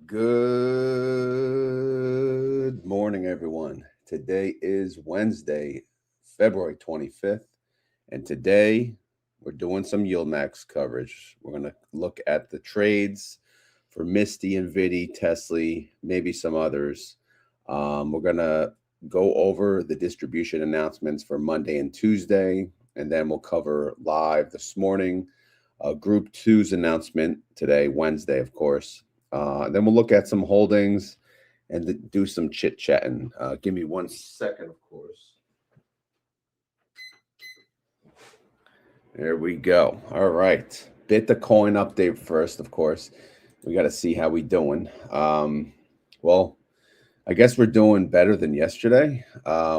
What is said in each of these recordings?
Good morning, everyone. Today is Wednesday, February 25th, and today we're doing some YieldMax coverage. We're going to look at the trades for MSTY, NVDY, TSLY, maybe some others. We're going to go over the distribution announcements for Monday and Tuesday, and then we'll cover live this morning Group 2's announcement today, Wednesday, of course. Then we'll look at some holdings and do some chit-chatting. Give me 1 second, of course. There we go. All right. Bitcoin update first, of course. We got to see how we doing. Well, I guess we're doing better than yesterday.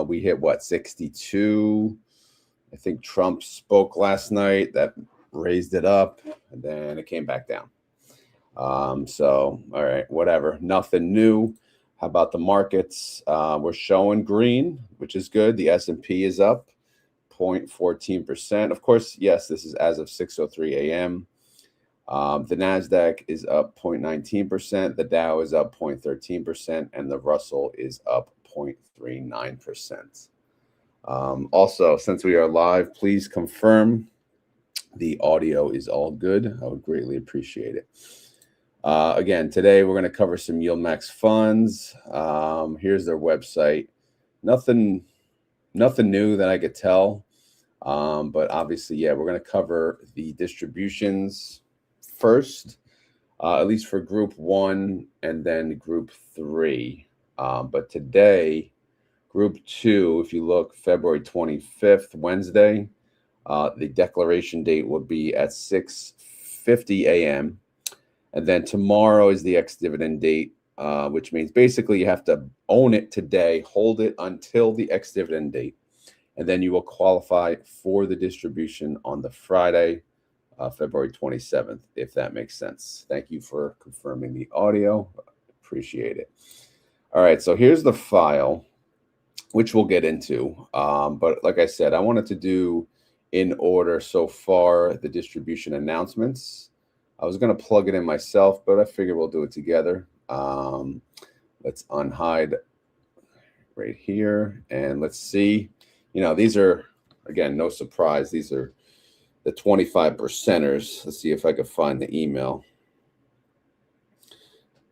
We hit, 62? I think Trump spoke last night. That raised it up, and then it came back down. So, all right, whatever. Nothing new. How about the markets? We're showing green, which is good. The S&P is up 0.14%. Of course, yes, this is as of 6:03 a.m. The NASDAQ is up 0.19%. The Dow is up 0.13%. And the Russell is up 0.39%. Also, since we are live, please confirm the audio is all good. I would greatly appreciate it. Again, today we're going to cover some YieldMax funds. Here's their website. Nothing new that I could tell. But obviously, yeah, we're going to cover the distributions first, at least for Group 1 and then Group 3. But today, Group 2, if you look, February 25th, Wednesday, the declaration date will be at 6:50 a.m. And then tomorrow is the ex-dividend date, which means basically you have to own it today, hold it until the ex-dividend date, and then you will qualify for the distribution on the Friday, February 27th, if that makes sense. Thank you for confirming the audio. Appreciate it. All right, so here's the file, which we'll get into. But like I said, I wanted to do in order so far the distribution announcements. I was going to plug it in myself, but I figured we'll do it together. Let's unhide right here, and let's see. You know, these are, again, no surprise. These are the 25%ers. Let's see if I can find the email.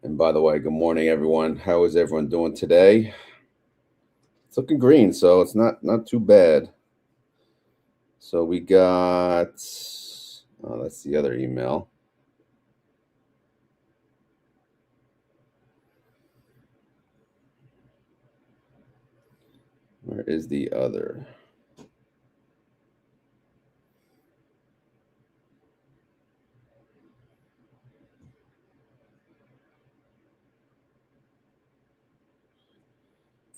And by the way, good morning, everyone. How is everyone doing today? It's looking green, so it's not too bad. So we got, that's the other email. Where is the other?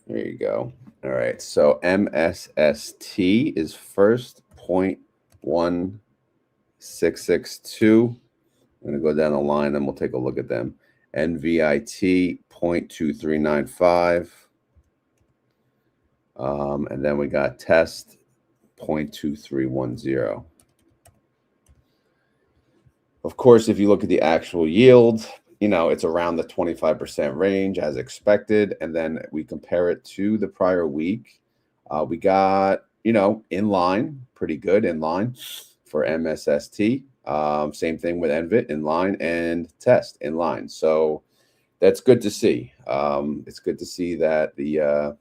There you go. All right. So MSST is first, 0.1662. I'm going to go down the line and we'll take a look at them. NVIT 0.2395. And then we got test 0.2310. Of course, if you look at the actual yield, you know, it's around the 25% range as expected. And then we compare it to the prior week. We got, you know, in line, pretty good in line for MSST. Same thing with NVIT, in line, and test in line. So that's good to see. It's good to see that the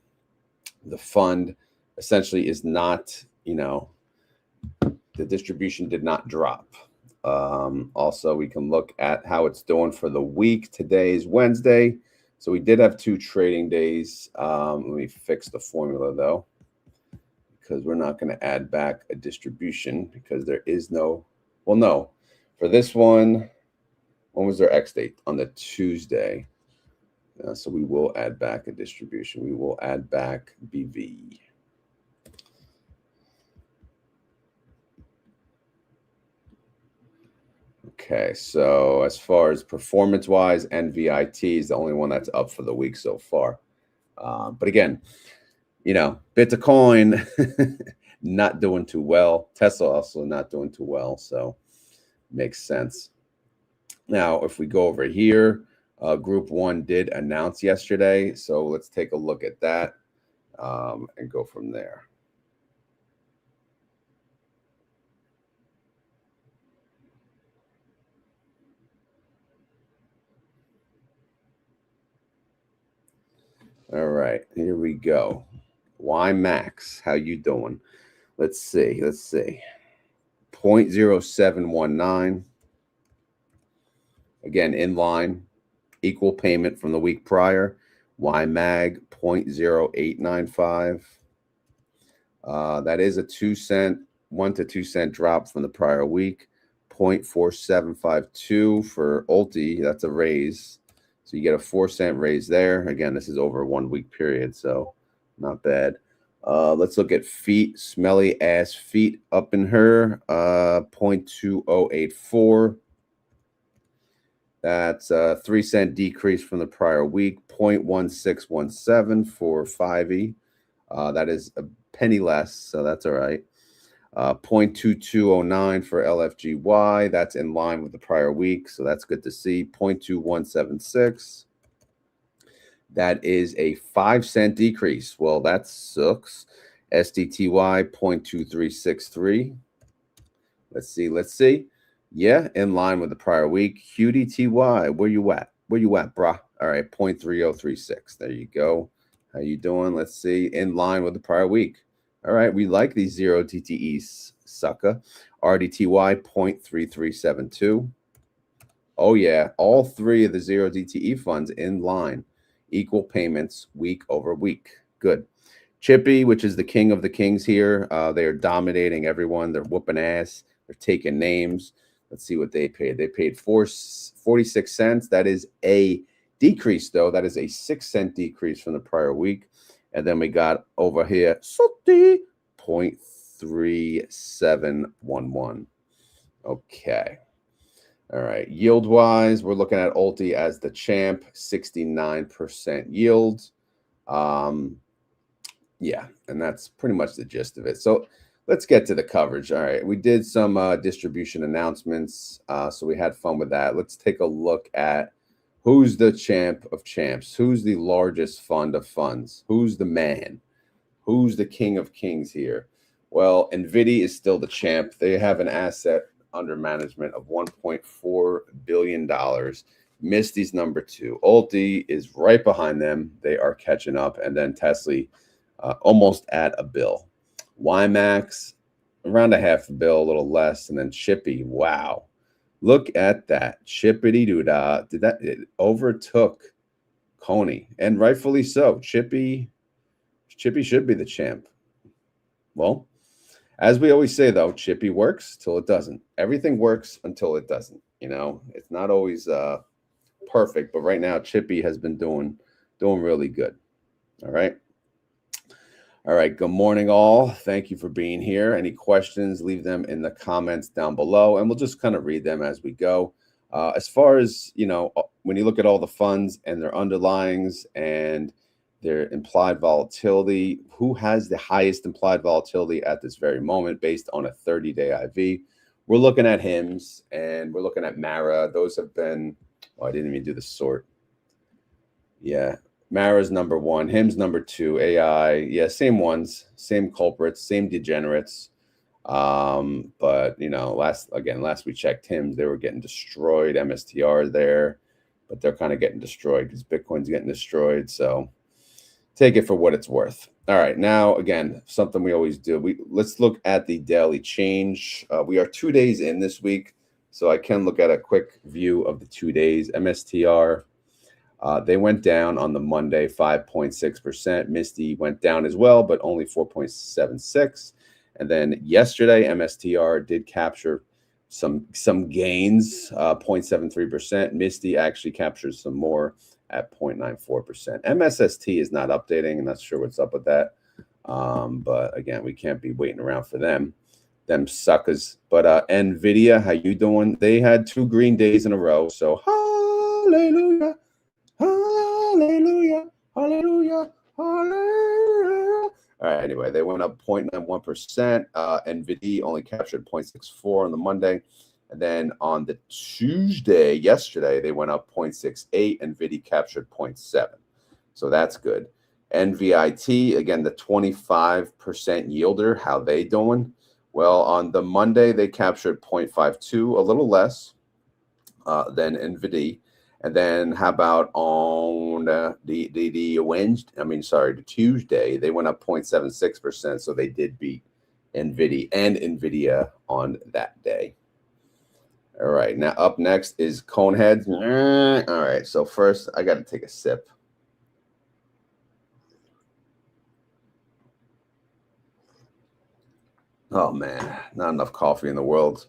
fund essentially is not, you know, the distribution did not drop. Also, we can look at how it's doing for the week. Today is Wednesday, so we did have 2 trading days. Let me fix the formula, though, because we're not going to add back a distribution because there is no, well, no. For this one, when was their X date? On the Tuesday. So we will add back a distribution. We will add back BV. Okay, so as far as performance-wise, NVIT is the only one that's up for the week so far. But again, you know, Bitcoin not doing too well. Tesla also not doing too well, so makes sense. Now, if we go over here, Group 1 did announce yesterday, so let's take a look at that and go from there. All right, here we go. YieldMax, how you doing? Let's see. 0.0719. Again, in line, equal payment from the week prior. YMAG 0.0895. That is a 2-cent, 1 to 2 cent drop from the prior week. 0.4752 for ULTY. That's a raise. So you get a 4-cent raise there. Again, this is over a 1 week period, so not bad. Let's look at feet. Smelly ass feet up in her. 0.2084. That's a 3-cent decrease from the prior week. 0.1617 for 5E. That is a penny less, so that's all right. 0.2209 for LFGY. That's in line with the prior week, so that's good to see. 0.2176. That is a 5-cent decrease. Well, that sucks. SDTY 0.2363. Let's see. Yeah, in line with the prior week. QDTY, where you at? Where you at, brah? All right, 0.3036. There you go. How you doing? Let's see. In line with the prior week. All right, we like these 0 TTEs, sucker. RDTY 0.3372. Oh, yeah, all 3 of the 0 DTE funds in line. Equal payments week over week. Good. Chippy, which is the king of the kings here. They are dominating everyone. They're whooping ass. They're taking names. Let's see what they paid. They paid 46 cents. That is a decrease, though. That is a 6-cent decrease from the prior week. And then we got over here, 0.3711. Okay. All right. Yield-wise, we're looking at ULTY as the champ, 69% yield. Yeah, and that's pretty much the gist of it. So let's get to the coverage. All right, we did some distribution announcements, so we had fun with that. Let's take a look at who's the champ of champs, who's the largest fund of funds, who's the man, who's the king of kings here. Well, NVDY is still the champ. They have an asset under management of $1.4 billion. MSTY's number 2. ULTY is right behind them. They are catching up, and then TSLY almost at a bill. YieldMax around a half a bill, a little less, and then Chippy. Wow, look at that, chippity doo dah. It overtook CONY, and rightfully so. Chippy should be the champ. Well, as we always say, though, Chippy works till it doesn't. Everything works until it doesn't. You know, it's not always perfect, but right now Chippy has been doing really good. All right. Good morning, all. Thank you for being here. Any questions, leave them in the comments down below, and we'll just kind of read them as we go. As far as, you know, when you look at all the funds and their underlyings and their implied volatility, who has the highest implied volatility at this very moment based on a 30-day IV? We're looking at HIMS and we're looking at MARA. Those have been, I didn't even do the sort. Yeah. MARA's number 1, HIMS number 2, AI. Yeah, same ones, same culprits, same degenerates. But you know, last we checked HIMS, they were getting destroyed. MSTR there, but they're kind of getting destroyed because Bitcoin's getting destroyed. So take it for what it's worth. All right, now again, something we always do. Let's look at the daily change. We are 2 days in this week, so I can look at a quick view of the 2 days. MSTR. They went down on the Monday 5.6%. MSTY went down as well, but only 4.76. And then yesterday, MSTR did capture some gains, 0.73%. MSTY actually captured some more at 0.94%. MSST is not updating. I'm not sure what's up with that. But again, we can't be waiting around for them suckers. But NVIDIA, how you doing? They had 2 green days in a row. So hallelujah. Hallelujah, hallelujah, hallelujah. All right, anyway, they went up 0.91%. NVDY only captured 0.64 on the Monday. And then on the Tuesday, yesterday, they went up 0.68. NVDY captured 0.7. So that's good. NVIT, again, the 25% yielder, how they doing? Well, on the Monday, they captured 0.52, a little less than NVDY. And then how about on the Wednesday, the Tuesday, they went up 0.76%. So they did beat NVDY and NVIDIA on that day. All right, now up next is Coneheads. All right, so first I got to take a sip. Oh man, not enough coffee in the world.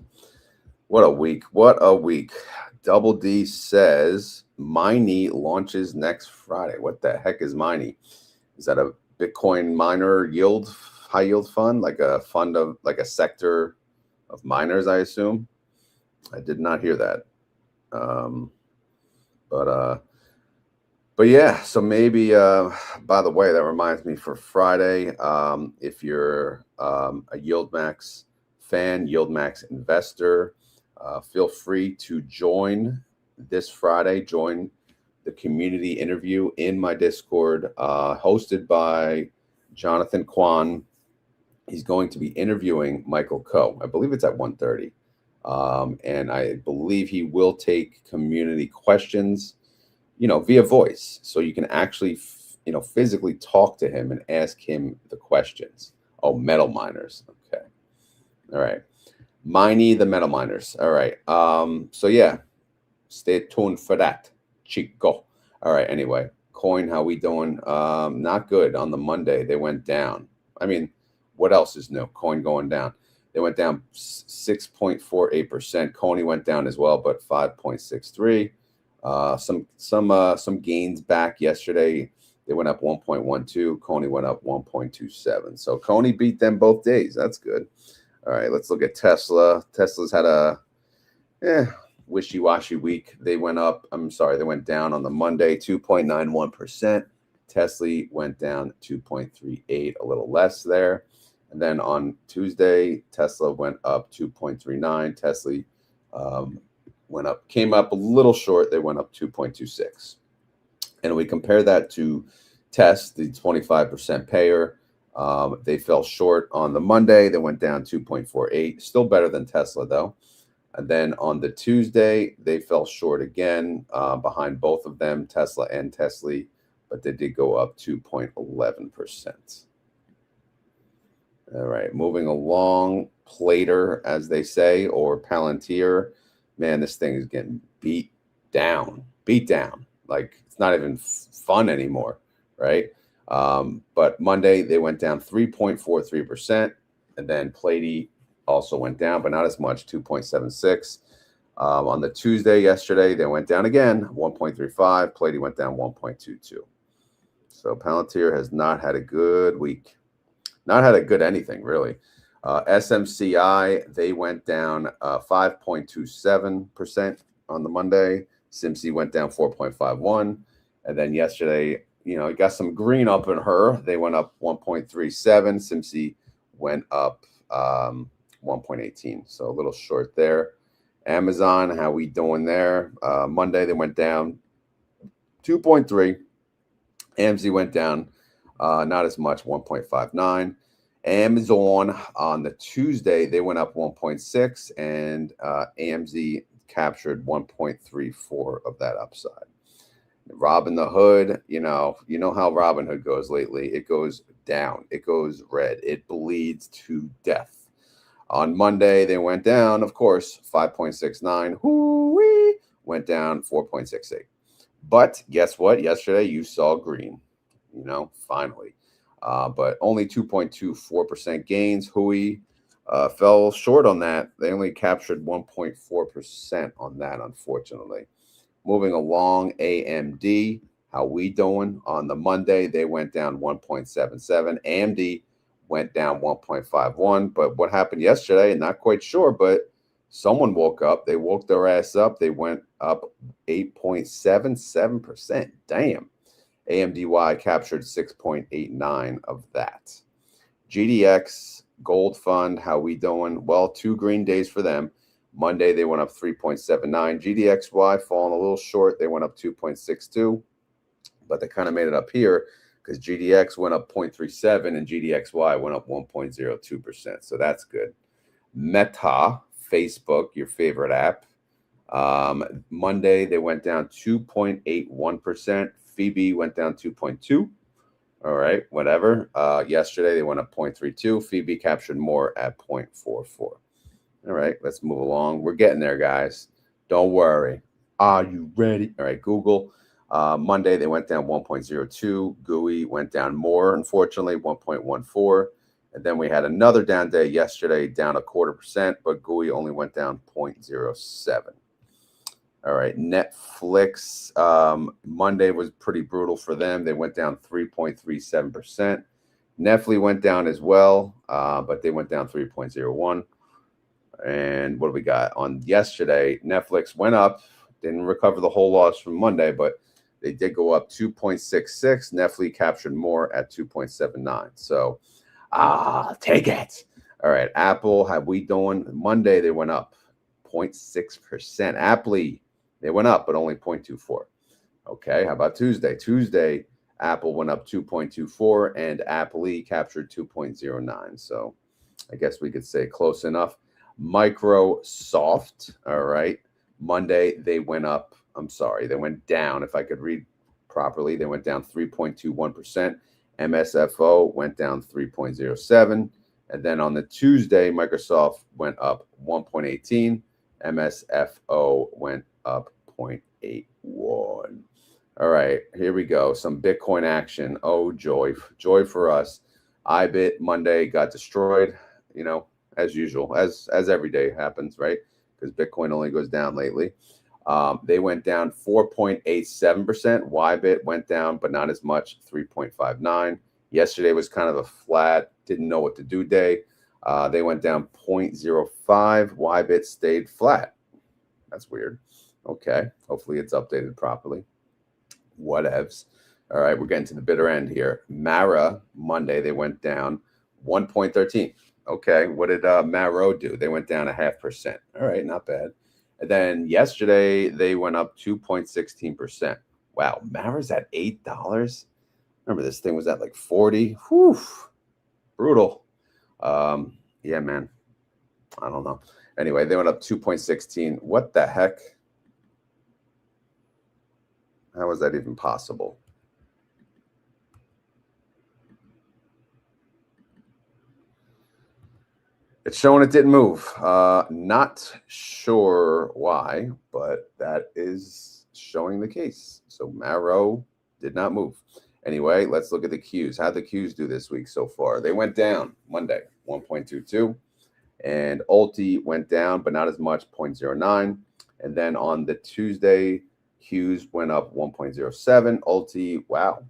What a week. What a week. Double D says MSTY launches next Friday. What the heck is MSTY? Is that a Bitcoin miner yield, high yield fund, like a fund of like a sector of miners, I assume? I did not hear that. But yeah, so maybe, by the way, that reminds me for Friday, if you're a YieldMax fan, YieldMax investor, feel free to join this Friday. Join the community interview in my Discord, hosted by Jonathan Kwan. He's going to be interviewing Michael Coe. I believe it's at 1:30. And I believe he will take community questions, via voice. So you can actually, physically talk to him and ask him the questions. Oh, metal miners. Okay. All right. MSTY, the metal miners. All right. So yeah, stay tuned for that, Chico. All right. Anyway, coin, how we doing? Not good. On the Monday, they went down. I mean, what else is new? Coin going down. They went down 6.48%. CONY went down as well, but 5.63. Some gains back yesterday. They went up 1.12. CONY went up 1.27. So CONY beat them both days. That's good. All right, let's look at Tesla. Tesla's had a wishy-washy week. They went down on the Monday, 2.91%. TSLY went down 2.38, a little less there. And then on Tuesday, Tesla went up 2.39. TSLY came up a little short. They went up 2.26. And we compare that to TESS, the 25% payer. They fell short on the Monday. They went down 2.48. Still better than Tesla, though. And then on the Tuesday, they fell short again, behind both of them, Tesla and TSLY, but they did go up 2.11%. All right, moving along, Plater, as they say, or Palantir. Man, this thing is getting beat down. Like, it's not even fun anymore, right? But Monday, they went down 3.43%, and then PLTY also went down, but not as much, 2.76. On the Tuesday yesterday, they went down again, 1.35. PLTY went down 1.22. So Palantir has not had a good week. Not had a good anything, really. SMCI, they went down 5.27% on the Monday. SimC went down 4.51. And then yesterday, it got some green up in her. They went up 1.37. SimC went up 1.18. So a little short there. Amazon, how we doing there? Monday, they went down 2.3. AMZ went down not as much, 1.59. Amazon on the Tuesday, they went up 1.6, and AMZ captured 1.34 of that upside. Robinhood, you know how Robinhood goes lately. It goes down. It goes red. It bleeds to death. On Monday, they went down, of course, 5.69. HOOY went down 4.68. But guess what? Yesterday, you saw green, finally. But only 2.24% gains. HOOY fell short on that. They only captured 1.4% on that, unfortunately. Moving along, AMD, how we doing? On the Monday, they went down 1.77. AMD went down 1.51. But what happened yesterday, not quite sure, but someone woke up. They woke their ass up. They went up 8.77%. Damn. AMDY captured 6.89 of that. GDX Gold Fund, how we doing? Well, 2 green days for them. Monday, they went up 3.79. GDXY falling a little short. They went up 2.62, but they kind of made it up here because GDX went up 0.37 and GDXY went up 1.02%. So that's good. Meta, Facebook, your favorite app. Monday, they went down 2.81%. Phoebe went down 2.2. All right, whatever. Yesterday, they went up 0.32. Phoebe captured more at 0.44. All right, let's move along. We're getting there, guys. Don't worry. Are you ready? All right, Google. Monday, they went down 1.02. GUI went down more, unfortunately, 1.14. And then we had another down day yesterday, down 0.25%, but GUI only went down 0.07. All right, Netflix, Monday was pretty brutal for them. They went down 3.37%. Netflix went down as well, but they went down 3.01. And what do we got on yesterday? Netflix went up, didn't recover the whole loss from Monday, but they did go up 2.66. Netflix captured more at 2.79. So, take it. All right, Apple, how we doing? Monday, they went up 0.6%. Apple, they went up, but only 0.24. Okay, how about Tuesday? Tuesday, Apple went up 2.24, and Apple captured 2.09. So I guess we could say close enough. Microsoft, all right. Monday, they went up. I'm sorry, they went down. If I could read properly, they went down 3.21%. MSFO went down 3.07. And then on the Tuesday, Microsoft went up 1.18. MSFO went up 0.81. All right, here we go. Some Bitcoin action. Oh, joy. Joy for us. IBIT Monday got destroyed, you know, as usual, as every day happens, right? Because Bitcoin only goes down lately. They went down 4.87%. YBIT went down, but not as much, 3.59. Yesterday was kind of a flat, didn't know what to do day. They went down 0.05. YBIT stayed flat. That's weird. Okay, hopefully it's updated properly. Whatevs. All right, we're getting to the bitter end here. Mara, Monday, they went down 1.13. Okay, what did Maro do? They went down 0.5%. All right, not bad. And then yesterday, they went up 2.16%. Wow, Mara's at $8. Remember, this thing was at like 40. Whew, brutal. Yeah, man. I don't know. Anyway, they went up 2.16. What the heck? How was that even possible? It's showing it didn't move. Not sure why, but that is showing the case. So Maro did not move. Anyway, let's look at the Qs. How'd the Qs do this week so far? They went down Monday, 1.22. And ULTY went down, but not as much, 0.09. And then on the Tuesday, Qs went up 1.07. ULTY, wow.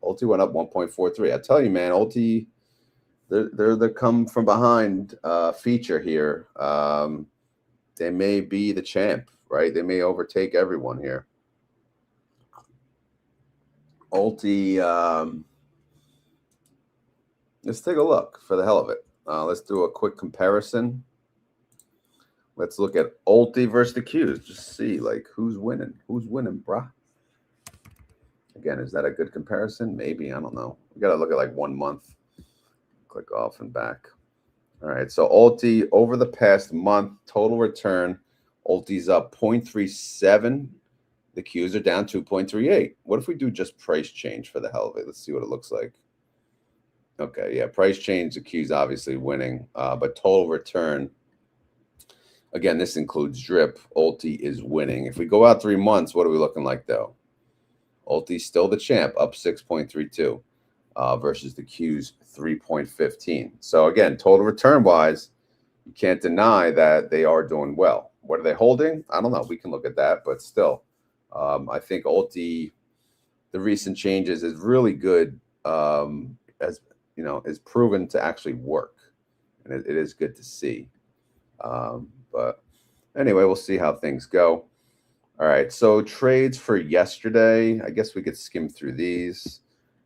ULTY went up 1.43. I tell you, man, ULTY, they're the come from behind feature here. They may be the champ, right? They may overtake everyone here. ULTY, let's take a look for the hell of it. Let's do a quick comparison. Let's look at ULTY versus the Qs. Just see, like, who's winning. Who's winning, brah? Again, is that a good comparison? Maybe. I don't know. We got to look at, like, 1 month. Click off and back. All right. So, ULTY, over the past month, total return, ULTY's up 0.37. The Qs are down 2.38. What if we do just price change for the hell of it? Let's see what it looks like. Okay, yeah, price change, the Q's obviously winning, but total return, again, this includes drip. ULTY is winning. If we go out 3 months, what are we looking like, though? ULTY's still the champ, up 6.32 versus the Q's 3.15. So, again, total return-wise, you can't deny that they are doing well. What are they holding? I don't know. We can look at that, but still, I think ULTY, the recent changes is really good as you know, is proven to actually work. And it is good to see. But anyway, we'll see how things go. All right, so trades for yesterday. I guess we could skim through these.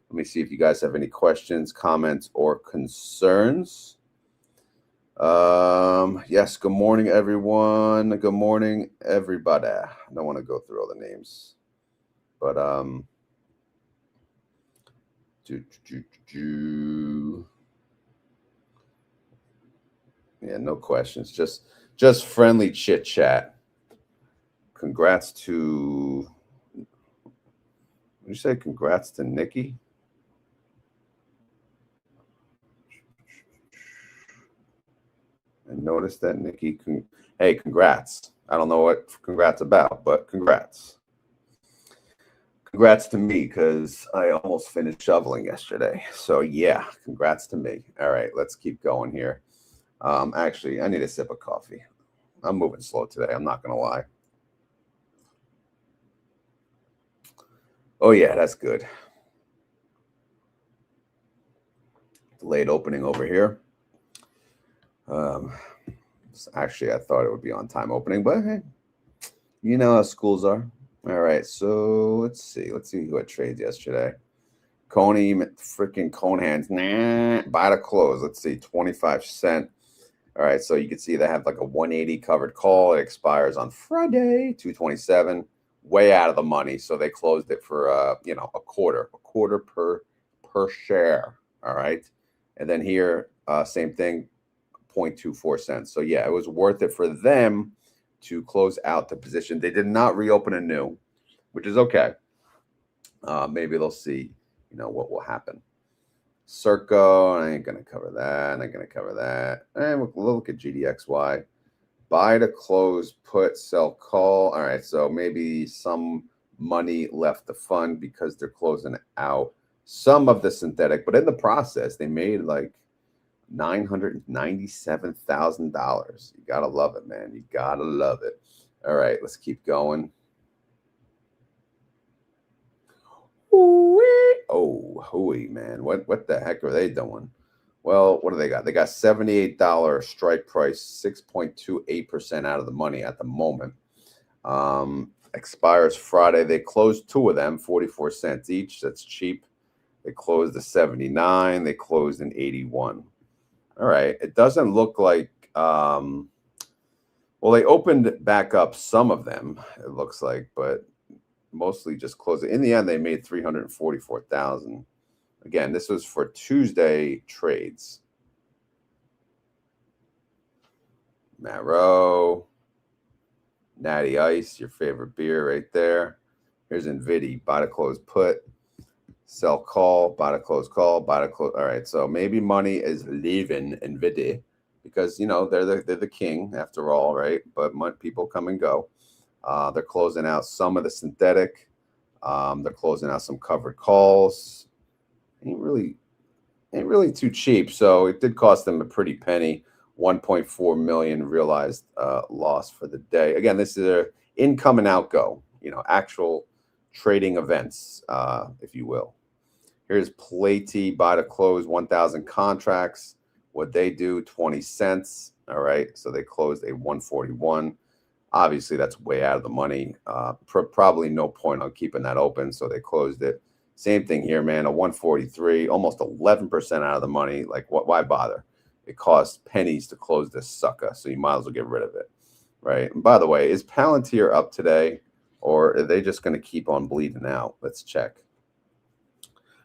Let me see if you guys have any questions, comments, or concerns. Yes, good morning, everyone. Good morning, everybody. I don't want to go through all the names, but yeah, no questions. Just friendly chit chat. Congrats to, did you say congrats to Nikki? I noticed that Nikki. Hey, congrats. I don't know what congrats about, but congrats. Congrats to me because I almost finished shoveling yesterday. So yeah, congrats to me. All right, let's keep going here. Actually, I need a sip of coffee. I'm moving slow today. I'm not gonna lie. Oh yeah, that's good. Delayed opening over here. Actually, I thought it would be on time opening, but hey, you know how schools are. All right, so let's see. Let's see who had trades yesterday. CONY, freaking cone hands. Nah, buy to close. Let's see, 25 cent. All right, so you can see they have like a 180 covered call. It expires on Friday, 227. Way out of the money, so they closed it for a quarter per share. All right, and then here, same thing, 0.24 cents. So yeah, it was worth it for them to close out the position. They did not reopen anew, which is okay. Maybe they'll see, what will happen. Circo, I ain't gonna cover that. I ain't gonna cover that. And we'll look at GDXY. Buy to close, put, sell, call. All right, so maybe some money left the fund because they're closing out some of the synthetic, but in the process, they made like $997,000. You gotta love it, man. You gotta love it. All right, let's keep going. Oh, HOOY, man. What the heck are they doing? Well, what do they got? They got $78 strike price, 6.28% out of the money at the moment. Expires Friday. They closed two of them, 44 cents each. That's cheap. They closed the 79. They closed in 81. All right. It doesn't look like well, they opened back up some of them, it looks like, but mostly just closed it. In the end, they made 344,000. Again, this was for Tuesday trades. Marrow, Natty Ice, your favorite beer right there. Here's NVDY, buy to close put, sell call, buy to close call, buy to close. All right, so maybe money is leaving NVDY because they're the king after all, right? But people come and go. They're closing out some of the synthetic. They're closing out some covered calls. Ain't really too cheap. So it did cost them a pretty penny. 1.4 million realized loss for the day. Again, this is a income and outgo, actual trading events, if you will. Here's PLTY, buy to close, 1,000 contracts. What they do, 20 cents. All right, so they closed a 141. Obviously, that's way out of the money. Probably no point on keeping that open, so they closed it. Same thing here, man. A 143, almost 11% out of the money. Like, why bother? It costs pennies to close this sucker, so you might as well get rid of it, right? And by the way, is Palantir up today, or are they just going to keep on bleeding out? Let's check.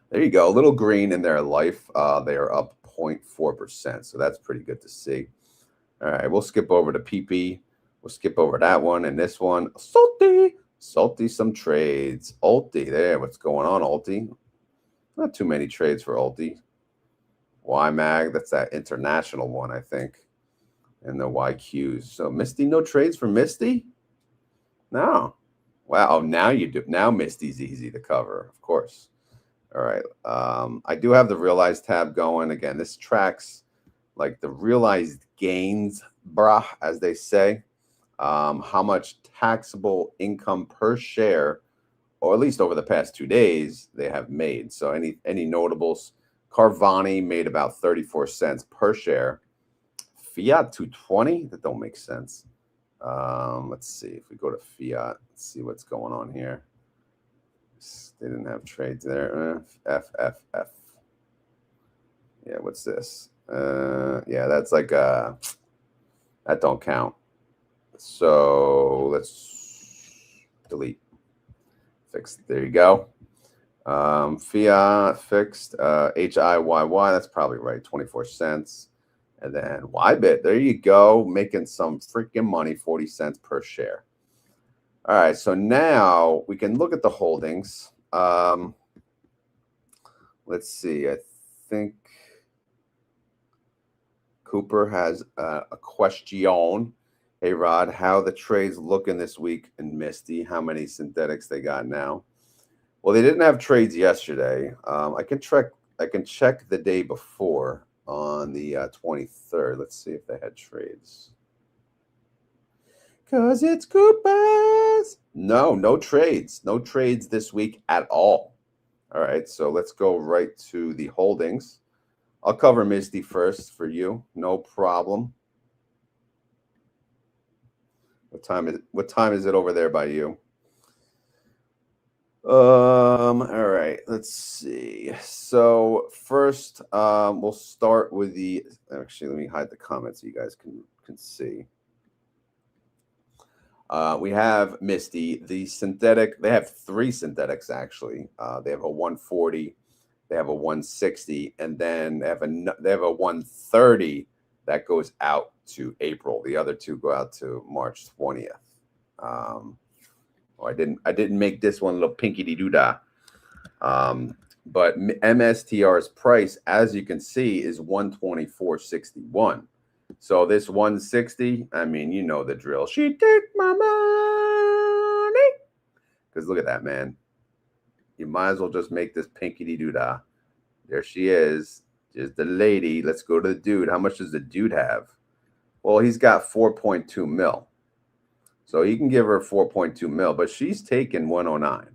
There you go. A little green in their life. They are up 0.4%, so that's pretty good to see. All right, we'll skip over to PP. We'll skip over that one and this one. Salty some trades. ULTY there. What's going on, ULTY? Not too many trades for ULTY. YMAG, that's that international one, I think. And the YQs. So MSTY, no trades for MSTY? No. Wow, oh, now you do. Now MSTY's easy to cover, of course. All right. I do have the realized tab going. Again, this tracks like the realized gains, brah, as they say. How much taxable income per share, or at least over the past 2 days, they have made. So any notables? Carvani made about 34 cents per share. Fiat 220? That don't make sense. Let's see if we go to Fiat. Let's see what's going on here. They didn't have trades there. FFF. Yeah, what's this? Yeah, that's like that don't count. So let's delete. Fixed. There you go. Fiat fixed. HIYY. That's probably right. 24 cents. And then YBIT. There you go. Making some freaking money. 40 cents per share. All right. So now we can look at the holdings. Let's see. I think Cooper has a question. Hey, Rod, how the trades looking this week in MSTY? How many synthetics they got now? Well, they didn't have trades yesterday. I can check the day before on the 23rd. Let's see if they had trades. Because it's Cooper's. No trades. No trades this week at all. All right, so let's go right to the holdings. I'll cover MSTY first for you. No problem. What time is it over there by you? All right, let's see. So first, we'll start with the, actually, let me hide the comments so you guys can see. We have MSTY, the synthetic. They have 3 synthetics, actually. They have a 140, they have a 160, and then they have a 130 that goes out to April. The other 2 go out to March 20th. I didn't make this one a little pinky-dee-doo-dah. But MSTR's price, as you can see, is 124.61. So this 160, I mean, you know the drill. She take my money. Because look at that, man. You might as well just make this pinky-dee-doo-dah. There she is. Just the lady. Let's go to the dude. How much does the dude have? Well, he's got 4.2 mil. So he can give her 4.2 mil, but she's taken 109.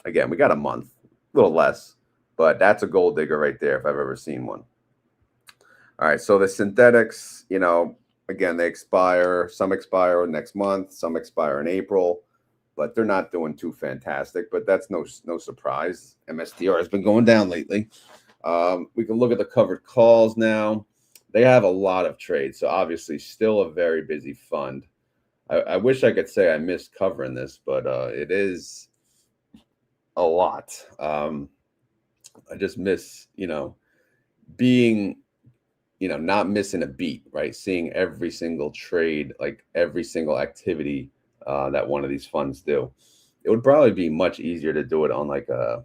Again, we got a month, a little less, but that's a gold digger right there if I've ever seen one. All right, so the synthetics, you know, again, they expire. Some expire next month, some expire in April, but they're not doing too fantastic. But that's no surprise. MSTR has been going down lately. We can look at the covered calls now. They have a lot of trades, so obviously still a very busy fund. I wish I could say I missed covering this, but it is a lot. I just miss, you know, being, you know, not missing a beat, right? Seeing every single trade, like every single activity that one of these funds do. It would probably be much easier to do it on like a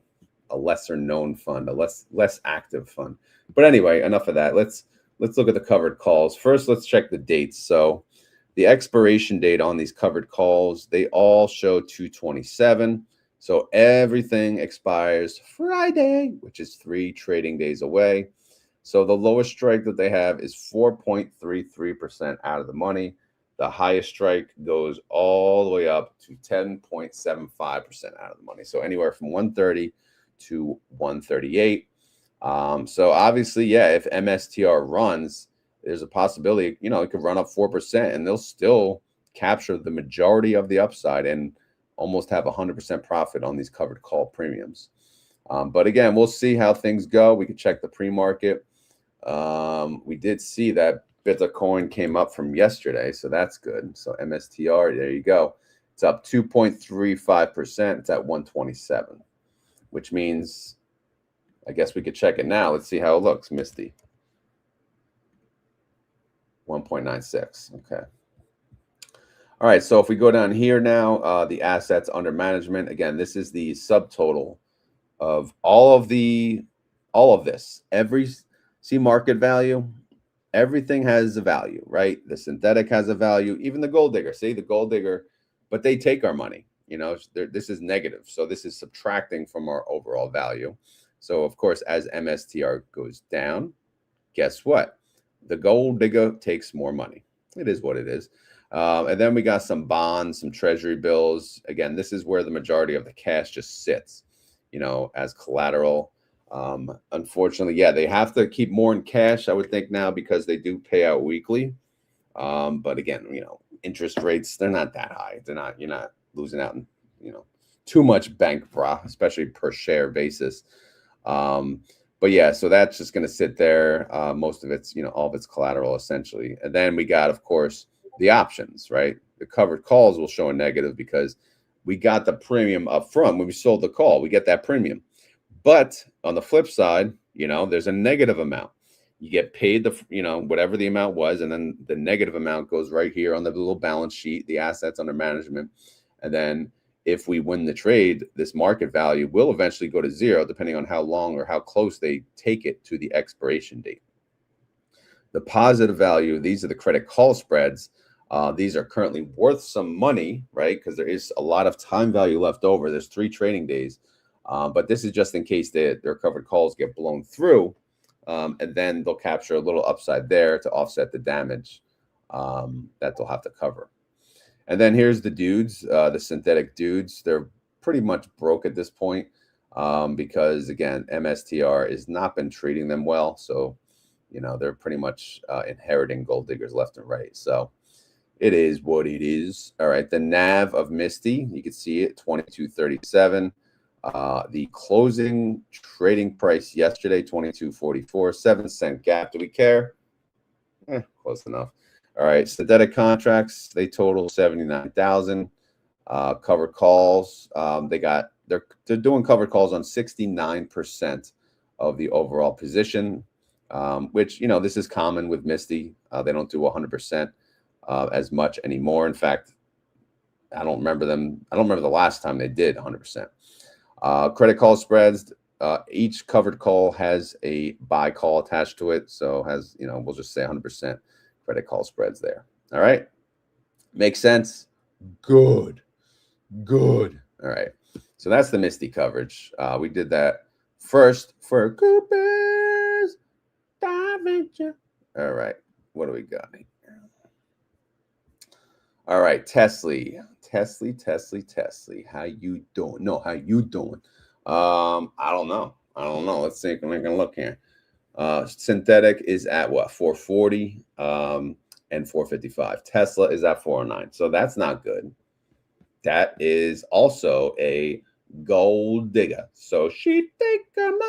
lesser known fund, a less active fund. But anyway, enough of that. Let's look at the covered calls. First, let's check the dates. So the expiration date on these covered calls, they all show 2/27. So everything expires Friday, which is 3 trading days away. So the lowest strike that they have is 4.33% out of the money. The highest strike goes all the way up to 10.75% out of the money. So anywhere from 130 to 138. So obviously, yeah, if MSTR runs, there's a possibility, you know, it could run up 4% and they'll still capture the majority of the upside and almost have 100% profit on these covered call premiums. But again, we'll see how things go. We can check the pre-market. We did see that Bitcoin came up from yesterday, so that's good. So MSTR, there you go. It's up 2.35%. It's at 127, which means I guess we could check it now. Let's see how it looks, MSTY. 1.96. Okay. All right. So if we go down here now, the assets under management, again, this is the subtotal of all of this. See market value. Everything has a value, right? The synthetic has a value. Even the gold digger. See the gold digger, but they take our money. You know, this is negative. So this is subtracting from our overall value. So of course, as MSTR goes down, guess what? The gold digger takes more money. It is what it is. And then we got some bonds, some treasury bills. Again, this is where the majority of the cash just sits, you know, as collateral. Unfortunately, yeah, they have to keep more in cash, I would think now, because they do pay out weekly. But again, you know, interest rates, they're not that high. You're not losing out in, you know, too much bank, brah, especially per share basis. But yeah, so that's just going to sit there. Most of it's, all of its collateral essentially. And then we got, of course, the options, right? The covered calls will show a negative because we got the premium up front when we sold the call. We get that premium. But on the flip side, there's a negative amount. You get paid whatever the amount was, and then the negative amount goes right here on the little balance sheet, the assets under management. And then if we win the trade, this market value will eventually go to zero, depending on how long or how close they take it to the expiration date. The positive value, these are the credit call spreads. These are currently worth some money, right? Because there is a lot of time value left over. There's 3 trading days. But this is just in case their covered calls get blown through. And then they'll capture a little upside there to offset the damage that they'll have to cover. And then here's the dudes, the synthetic dudes. They're pretty much broke at this point because, again, MSTR has not been treating them well. So, they're pretty much inheriting gold diggers left and right. So it is what it is. All right, the NAV of MSTY, you can see it, 22.37. The closing trading price yesterday, 22.44, 7-cent gap. Do we care? Close enough. All right, synthetic contracts, they total 79,000. Covered calls, they're doing covered calls on 69% of the overall position, which this is common with MSTY. They don't do 100% as much anymore. In fact, I don't remember the last time they did 100%. Credit call spreads. Each covered call has a buy call attached to it, so has we'll just say 100% credit call spreads there. All right, makes sense. Good. All right, so that's the MSTY coverage. We did that first for Cooper's Dimension. All right, what do we got? All right, TSLY. How you doing? No, how you doing? I don't know. Let's see if we can look here. Synthetic is at what? 440 and 455. Tesla is at 409. So that's not good. That is also a gold digger. So she take her money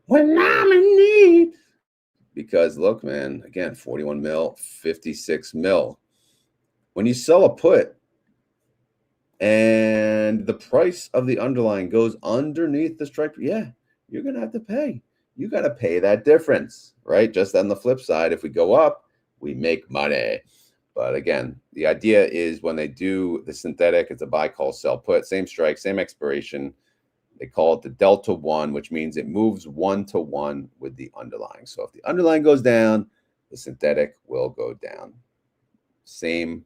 when I'm in need. Because look, man, again, 41 mil, 56 mil. When you sell a put and the price of the underlying goes underneath the strike, yeah, you're going to have to pay. You got to pay that difference, right? Just on the flip side, if we go up, we make money. But again, the idea is when they do the synthetic, it's a buy, call, sell, put, same strike, same expiration. They call it the delta 1, which means it moves 1-to-1 with the underlying. So if the underlying goes down, the synthetic will go down. Same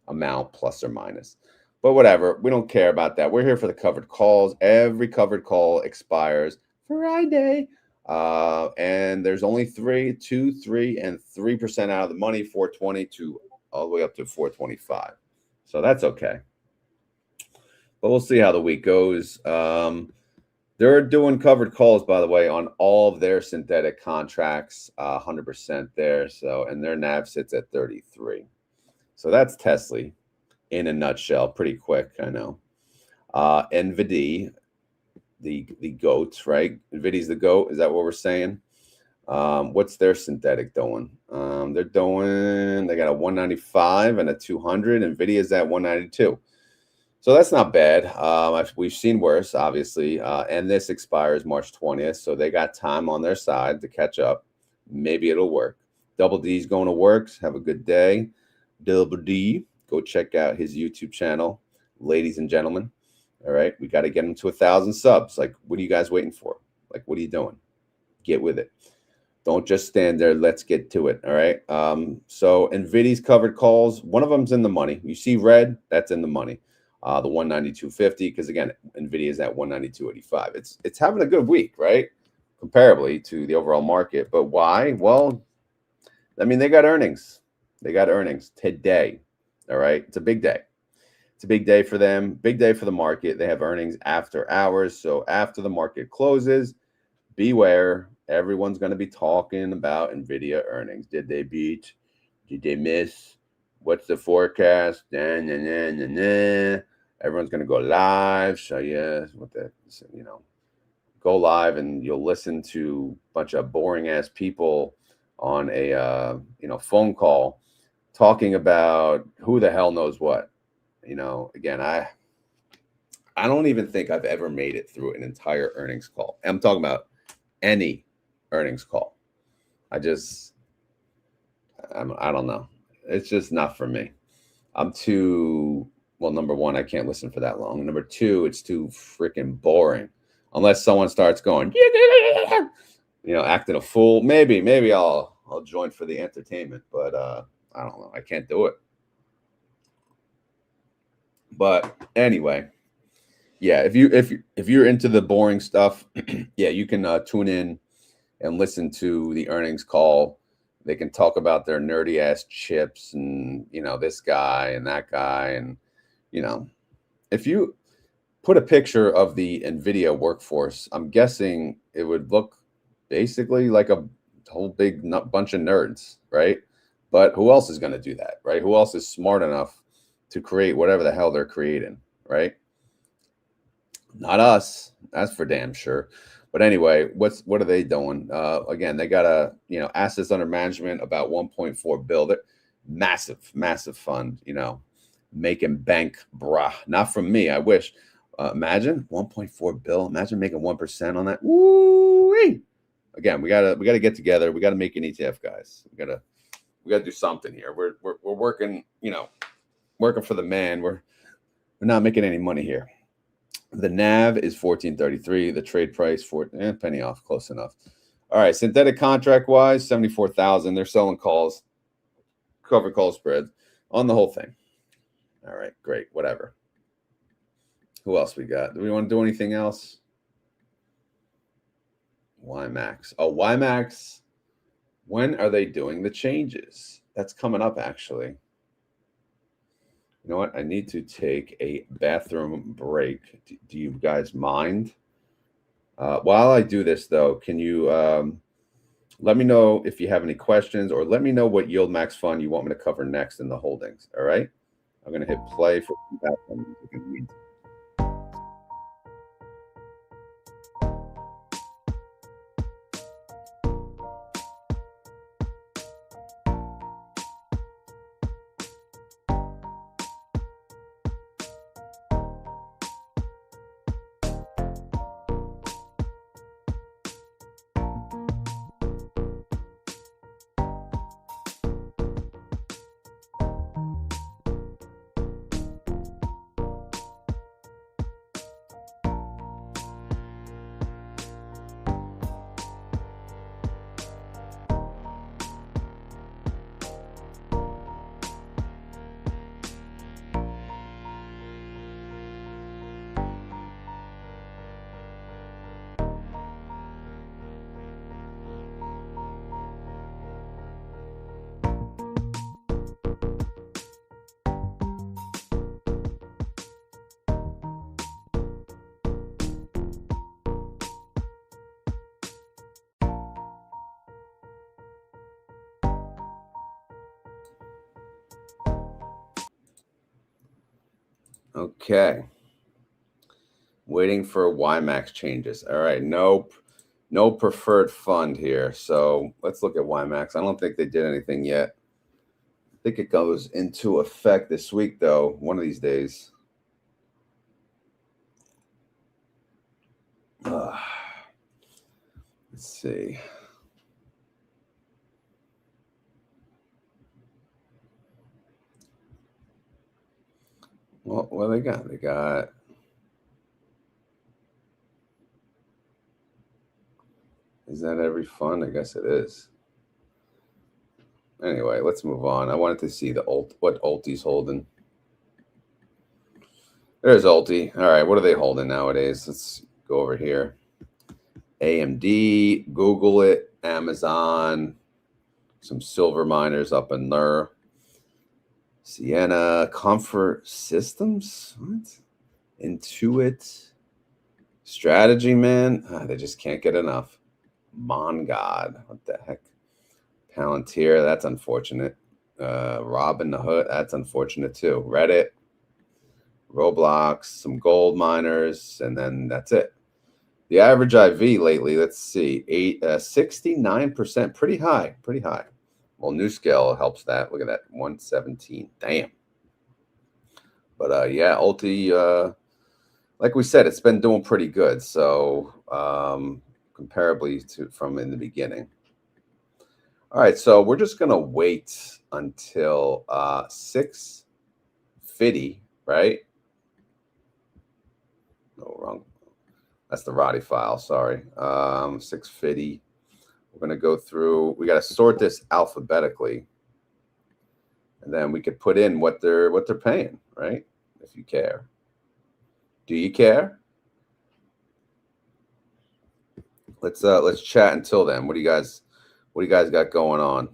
amount, plus or minus. But whatever, we don't care about that. We're here for the covered calls. Every covered call expires Friday. And there's only 2, 3, and 3% out of the money, 420 to all the way up to 425. So that's okay. But we'll see how the week goes. They're doing covered calls, by the way, on all of their synthetic contracts, 100% there. So, and their NAV sits at 33. So that's TSLY in a nutshell. Pretty quick, I know. NVDY, the GOAT, right? NVIDIA's the GOAT. Is that what we're saying? What's their synthetic doing? They got a 195 and a 200. NVIDIA's at 192. So that's not bad. We've seen worse, obviously. And this expires March 20th. So they got time on their side to catch up. Maybe it'll work. Double D's going to work. Have a good day. Double D, go check out his YouTube channel, ladies and gentlemen. All right. We got to get him to 1,000 subs. Like, what are you guys waiting for? Like, what are you doing? Get with it. Don't just stand there. Let's get to it. All right. So NVIDIA's covered calls, one of them's in the money. You see red, that's in the money. The 192.50, because again, NVIDIA is at 192.85. It's having a good week, right? Comparably to the overall market. But why? Well, I mean, they got earnings. They got earnings today. All right. It's a big day. It's a big day for them. Big day for the market. They have earnings after hours. So after the market closes, beware. Everyone's going to be talking about NVIDIA earnings. Did they beat? Did they miss? What's the forecast? Nah. Everyone's going to go live. So yeah, what the, you know, go live and you'll listen to a bunch of boring ass people on a you know, phone call talking about who the hell knows what. You know, again, I don't even think I've ever made it through an entire earnings call. I'm talking about any earnings call. I don't know. It's just not for me. I'm too, well, number one, I can't listen for that long. Number two, it's too freaking boring. Unless someone starts going, you know, acting a fool. Maybe I'll join for the entertainment, but I don't know. I can't do it. But anyway, yeah, if you're into the boring stuff, yeah, you can tune in and listen to the earnings call. They can talk about their nerdy ass chips and, you know, this guy and that guy. And, you know, if you put a picture of the NVIDIA workforce, I'm guessing it would look basically like a whole big bunch of nerds, right? But who else is going to do that, right? Who else is smart enough to create whatever the hell they're creating, right? Not us, that's for damn sure. But anyway, what are they doing? Again, they got a, you know, assets under management about 1.4 billion. Massive fund, you know, making bank, brah. Not from me. I wish. Imagine 1.4 billion. Imagine making 1% on that. Woo-wee. Again, we gotta get together. We gotta make an ETF, guys. We gotta do something here. We're working, you know, working for the man. We're not making any money here. The NAV is 1433. The trade price penny off, close enough. All right, synthetic contract wise, 74,000. They're selling calls, cover call spreads on the whole thing. All right, great, whatever. Who else we got? Do we want to do anything else? YieldMax. Oh, YieldMax. When are they doing the changes? That's coming up, actually. You know what? I need to take a bathroom break. Do you guys mind? While I do this, though, can you let me know if you have any questions, or let me know what YieldMax fund you want me to cover next in the holdings. All right? I'm going to hit play for bathroom music. Okay. Waiting for YieldMax changes. All right. Nope. No preferred fund here. So let's look at YieldMax. I don't think they did anything yet. I think it goes into effect this week, though, one of these days. Let's see. Well, what do they got? They got... Is that every fund? I guess it is. Anyway, let's move on. I wanted to see what ULTY's holding. There's ULTY. All right, what are they holding nowadays? Let's go over here. AMD, Google it, Amazon, some silver miners up in there. Sienna, Comfort Systems, what? Intuit, Strategy, man. They just can't get enough. God, what the heck? Palantir, that's unfortunate. Robin the Hood, that's unfortunate too. Reddit, Roblox, some gold miners, and then that's it. The average IV lately, let's see, 69%, pretty high, pretty high. Well, new scale helps that. Look at that, 117. Damn. But yeah, ULTY, like we said, it's been doing pretty good. So comparably to from in the beginning. All right, so we're just gonna wait until 6:50, right? No, wrong. That's the Roddy file. Sorry. 6:50. We're gonna go through. We got to sort this alphabetically, and then we could put in what they're paying, right? If you care. Do you care? Let's chat until then. What do you guys got going on?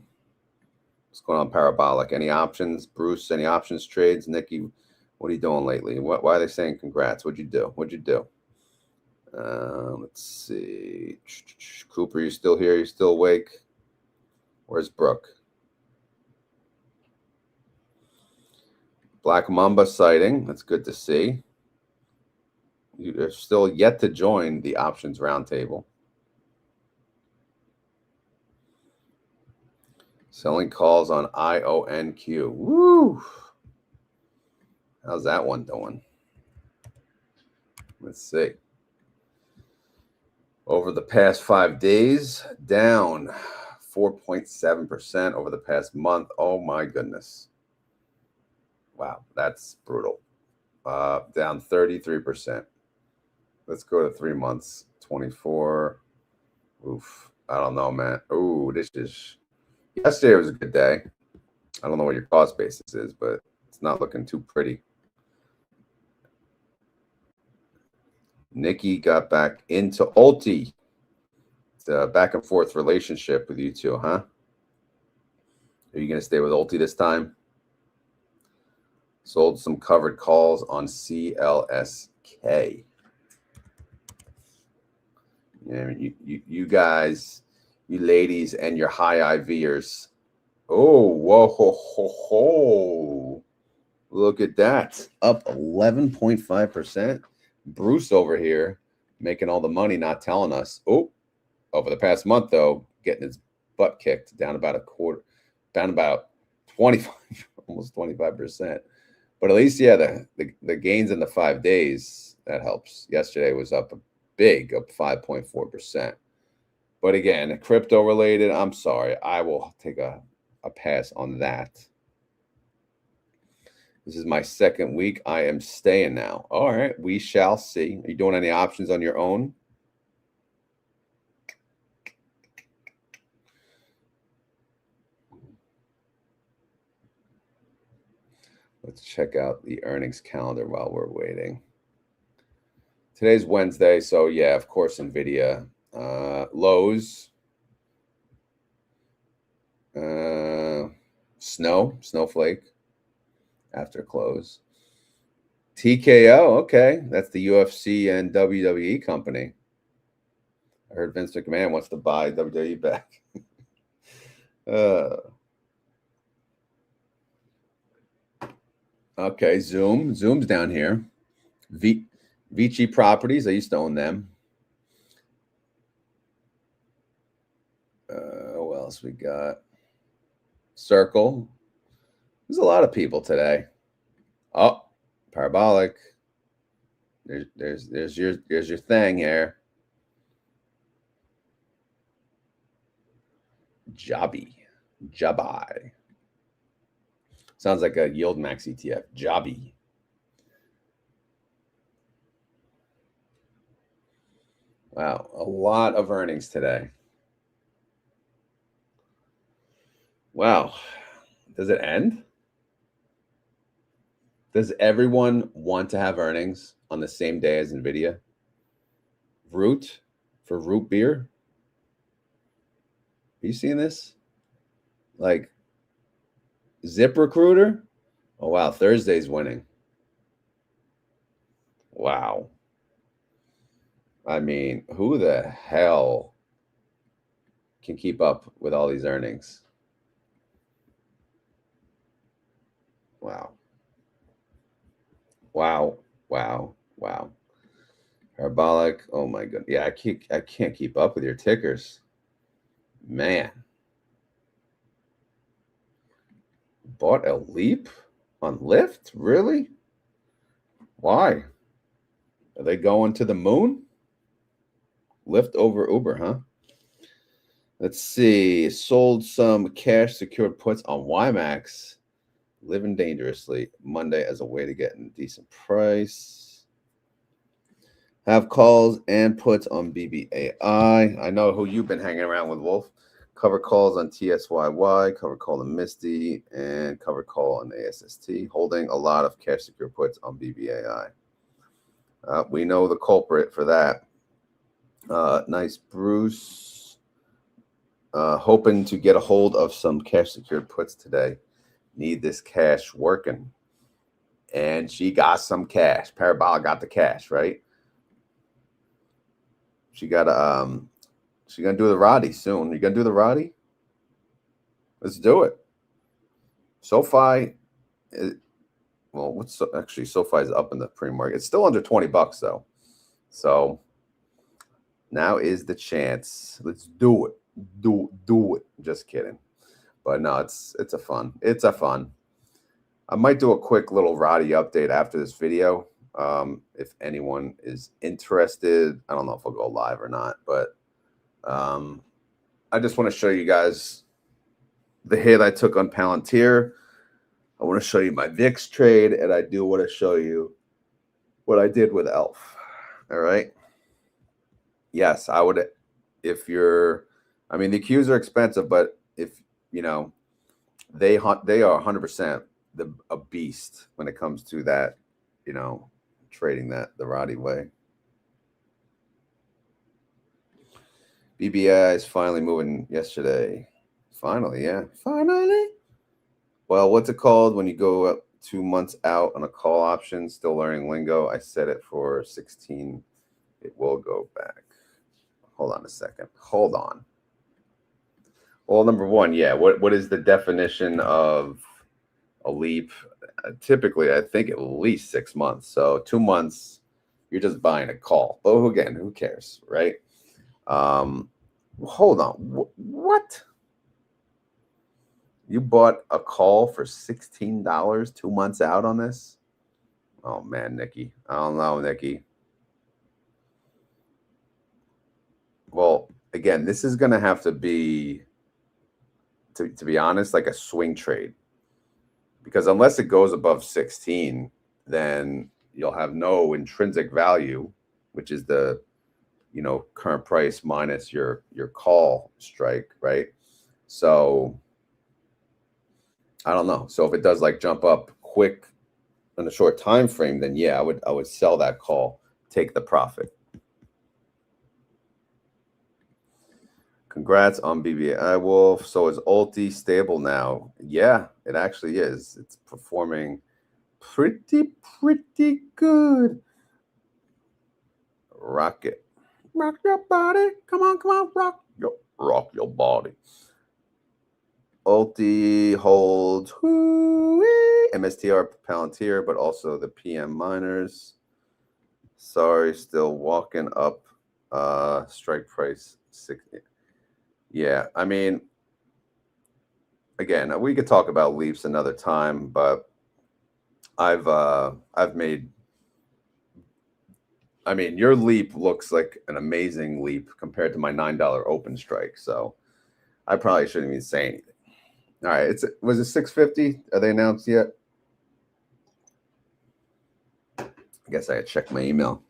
What's going on, Parabolic? Any options? Bruce, any options trades? Nikki, what are you doing lately? Why are they saying congrats? What'd you do? Let's see. Cooper, you still here? You still awake? Where's Brooke? Black Mamba sighting. That's good to see. You're still yet to join the options roundtable. Selling calls on IONQ. Woo! How's that one doing? Let's see. Over the past 5 days, down 4.7% over the past month. Oh my goodness. Wow, that's brutal. Down 33%. Let's go to 3 months. 24. Oof. I don't know, man. Ooh, yesterday was a good day. I don't know what your cost basis is, but it's not looking too pretty. Nikki got back into ULTY. It's a back and forth relationship with you two, huh? Are you going to stay with ULTY this time? Sold some covered calls on CLSK. Yeah, you guys, you ladies, and your high IVers. Oh, whoa, ho, ho, ho. Look at that. Up 11.5%. Bruce over here making all the money, not telling us. Oh, over the past month, though, getting his butt kicked down about a quarter, down about 25, almost 25%. But at least, yeah, the gains in the 5 days, that helps. Yesterday was up big, up 5.4%. But again, crypto related, I'm sorry. I will take a pass on that. This is my second week. I am staying now. All right, we shall see. Are you doing any options on your own? Let's check out the earnings calendar while we're waiting. Today's Wednesday, so yeah, of course, NVIDIA. Lows. Snowflake after close. TKO, okay. That's the UFC and WWE company. I heard Vince McMahon wants to buy WWE back. Okay, Zoom's down here. Vici Properties, I used to own them. What else we got? Circle. There's a lot of people today. Oh, Parabolic. There's your thing here. Jobby. Sounds like a YieldMax ETF. Jobby. Wow, a lot of earnings today. Wow. Does it end? Does everyone want to have earnings on the same day as NVIDIA? Root for root beer? Are you seeing this? Like ZipRecruiter? Oh, wow. Thursday's winning. Wow. I mean, who the hell can keep up with all these earnings? Wow. Wow. Wow. Wow. Parabolic. Oh my god. Yeah, I can't keep up with your tickers. Man. Bought a leap on Lyft? Really? Why? Are they going to the moon? Lyft over Uber, huh? Let's see. Sold some cash secured puts on YieldMax. Living dangerously Monday as a way to get a decent price. Have calls and puts on BBAI. I know who you've been hanging around with, Wolf. Cover calls on TSYY, cover call on MSTY, and cover call on ASST. Holding a lot of cash secure puts on BBAI. We know the culprit for that. Nice, Bruce. Hoping to get a hold of some cash secured puts today. Need this cash working. And she got some cash. Parabolic got the cash, right? She got she's gonna do the Roddy soon. You gonna do the Roddy? Let's do it. SoFi, well, actually SoFi is up in the pre-market. It's still under $20 though. So now is the chance. Let's do it. Do it. Just kidding. But no, it's a fun. It's a fun. I might do a quick little Roddy update after this video. If anyone is interested, I don't know if I'll go live or not, but I just want to show you guys the hit I took on Palantir. I want to show you my VIX trade, and I do want to show you what I did with ELF. All right. Yes, I would. If you're, I mean, the Qs are expensive, but if you know, they are 100% a beast when it comes to that, you know, trading that the Roddy way. BBI is finally moving yesterday. Finally, yeah. Finally. Well, what's it called when you go up 2 months out on a call option? Still learning lingo. I set it for 16. It will go back. Hold on a second. Hold on. Well, number one, yeah. What is the definition of a leap? Typically, I think at least 6 months. So 2 months, you're just buying a call. Oh, again, who cares, right? Hold on. What? You bought a call for $16 2 months out on this? Oh man, Nikki. I don't know, Nikki. Well, again, this is gonna have to be, to be honest, like a swing trade. Because unless it goes above 16, then you'll have no intrinsic value, which is the, you know, current price minus your call strike, right? So I don't know. So if it does like jump up quick in a short time frame, then yeah, I would sell that call, take the profit. Congrats on BBI Wolf. So is ULTY stable now? Yeah, it actually is. It's performing pretty good. Rock it. Rock your body. Come on, rock your body. ULTY holds HOOY, MSTR Palantir, but also the PM miners. Sorry, still walking up. Strike price 60. Yeah, I mean, again, we could talk about leaps another time, but I've made. I mean, your leap looks like an amazing leap compared to my $9 open strike. So I probably shouldn't even say anything. All right, was it 650? Are they announced yet? I guess I had checked my email.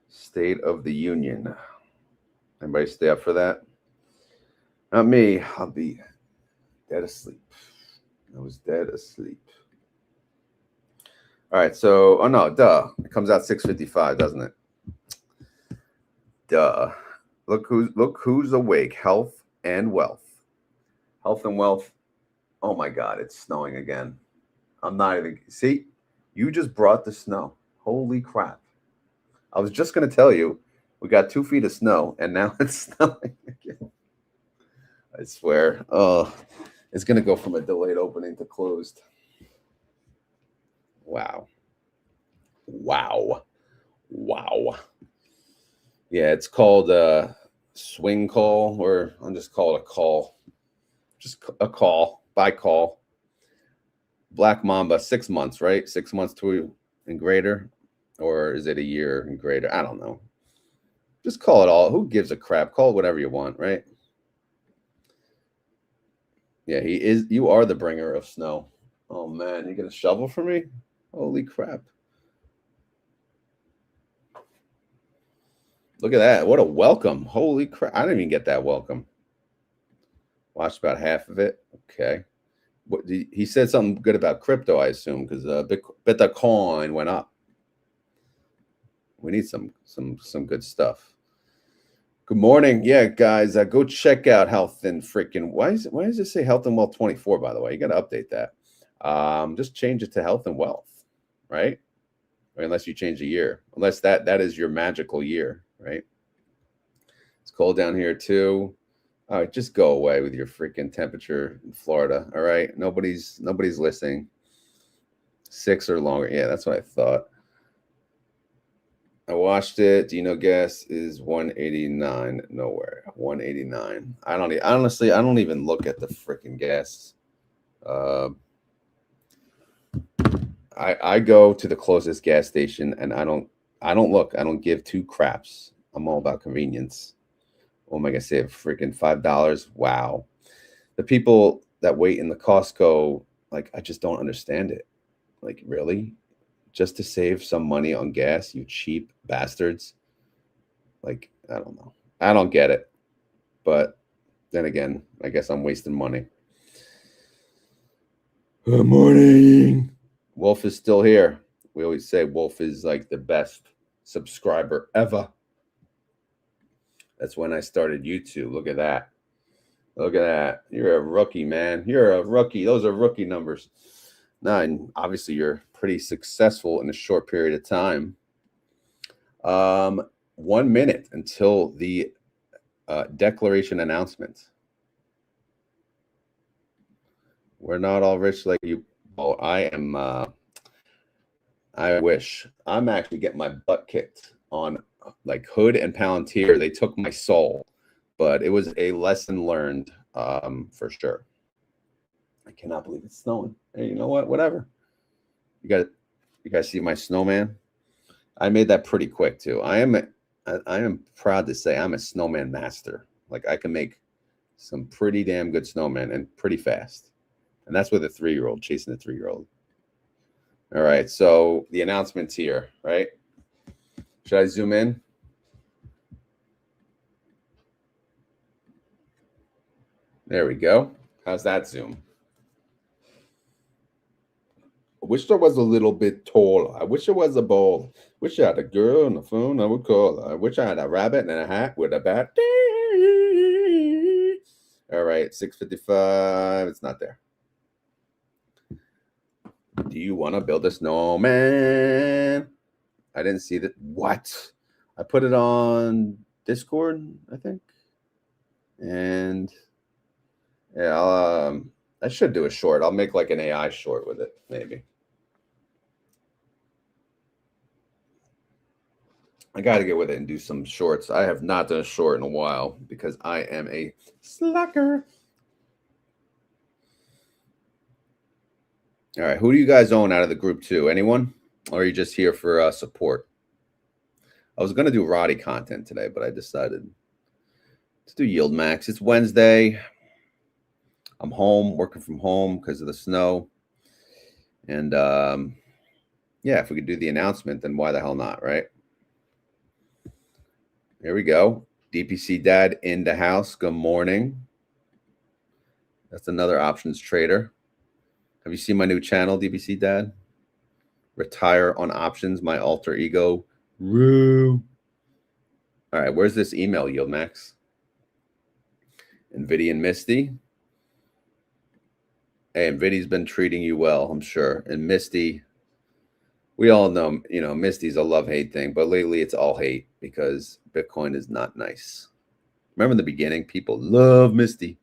State of the Union. Anybody stay up for that? Not me. I'll be dead asleep. I was dead asleep. All right, so, oh no, duh. It comes out 6:55, doesn't it? Duh. Look who's awake. Health and wealth. Health and wealth. Oh my God, it's snowing again. I'm not even, see, you just brought the snow. Holy crap. I was just going to tell you, we got 2 feet of snow, and now it's snowing again. I swear. Oh, It's going to go from a delayed opening to closed. Wow. Wow. Wow. Yeah, it's called a swing call, or I'll just call it a call. Just a call, buy call. Black Mamba, 6 months, right? 6 months to and greater, or is it a year and greater? I don't know. Just call it all. Who gives a crap? Call it whatever you want, right? Yeah, he is. You are the bringer of snow. Oh man, you gonna shovel for me? Holy crap! Look at that. What a welcome. Holy crap. I didn't even get that welcome. Watched about half of it. Okay. He said something good about crypto, I assume, because Bitcoin went up. We need some good stuff. Good morning. Yeah, guys, go check out Health and freaking. Why does it say Health and Wealth 24, by the way? You got to update that. Just change it to Health and Wealth, right? Or unless you change the year. Unless that is your magical year, right? It's cold down here too. All right, just go away with your freaking temperature in Florida. All right, nobody's listening. 6 or longer. Yeah, that's what I thought. I watched it. Do you know gas is 189? Nowhere. 189. I don't even look at the freaking gas. I go to the closest gas station and I don't look. I don't give two craps. I'm all about convenience. Oh my God, save freaking $5. Wow. The people that wait in the Costco, like, I just don't understand it. Like, really? Just to save some money on gas, you cheap bastards. Like, I don't know. I don't get it. But then again, I guess I'm wasting money. Good morning. Wolf is still here. We always say Wolf is like the best subscriber ever. That's when I started YouTube. Look at that. Look at that. You're a rookie, man. You're a rookie. Those are rookie numbers. Now, and obviously, you're pretty successful in a short period of time. 1 minute until the declaration announcement. We're not all rich like you. Oh, I am. I wish. I'm actually getting my butt kicked on like Hood and Palantir. They took my soul, but it was a lesson learned for sure. I cannot believe it's snowing. Hey, you know what? Whatever. You guys see my snowman? I made that pretty quick too. I am proud to say I'm a snowman master. Like, I can make some pretty damn good snowmen and pretty fast. And that's with a 3-year-old, chasing a 3-year-old. All right, so the announcement's here, right? Should I zoom in? There we go. How's that zoom? I wish there was a little bit taller. I wish there was a ball. Wish I had a girl on the phone I would call her. I wish I had a rabbit and a hat with a bat. All right, 6:55. It's not there. Do you want to build a snowman? I didn't see that. What? I put it on Discord, I think. And yeah, I should do a short. I'll make like an AI short with it, maybe. I got to get with it and do some shorts. I have not done a short in a while because I am a slacker. All right, who do you guys own out of the group two? Anyone? Or are you just here for support? I was going to do Roddy content today, but I decided to do YieldMax. It's Wednesday. I'm home, working from home because of the snow. And yeah, if we could do the announcement, then why the hell not, right? Here we go. DPC Dad in the house. Good morning. That's another options trader. Have you seen my new channel, DPC Dad? Retire on options, my alter ego. Woo. All right, where's this email, YieldMax? NVDY and Misty. Hey, NVIDIA's been treating you well, I'm sure. And Misty, we all know, you know, Misty's a love-hate thing, but lately it's all hate because Bitcoin is not nice. Remember in the beginning, people love Misty.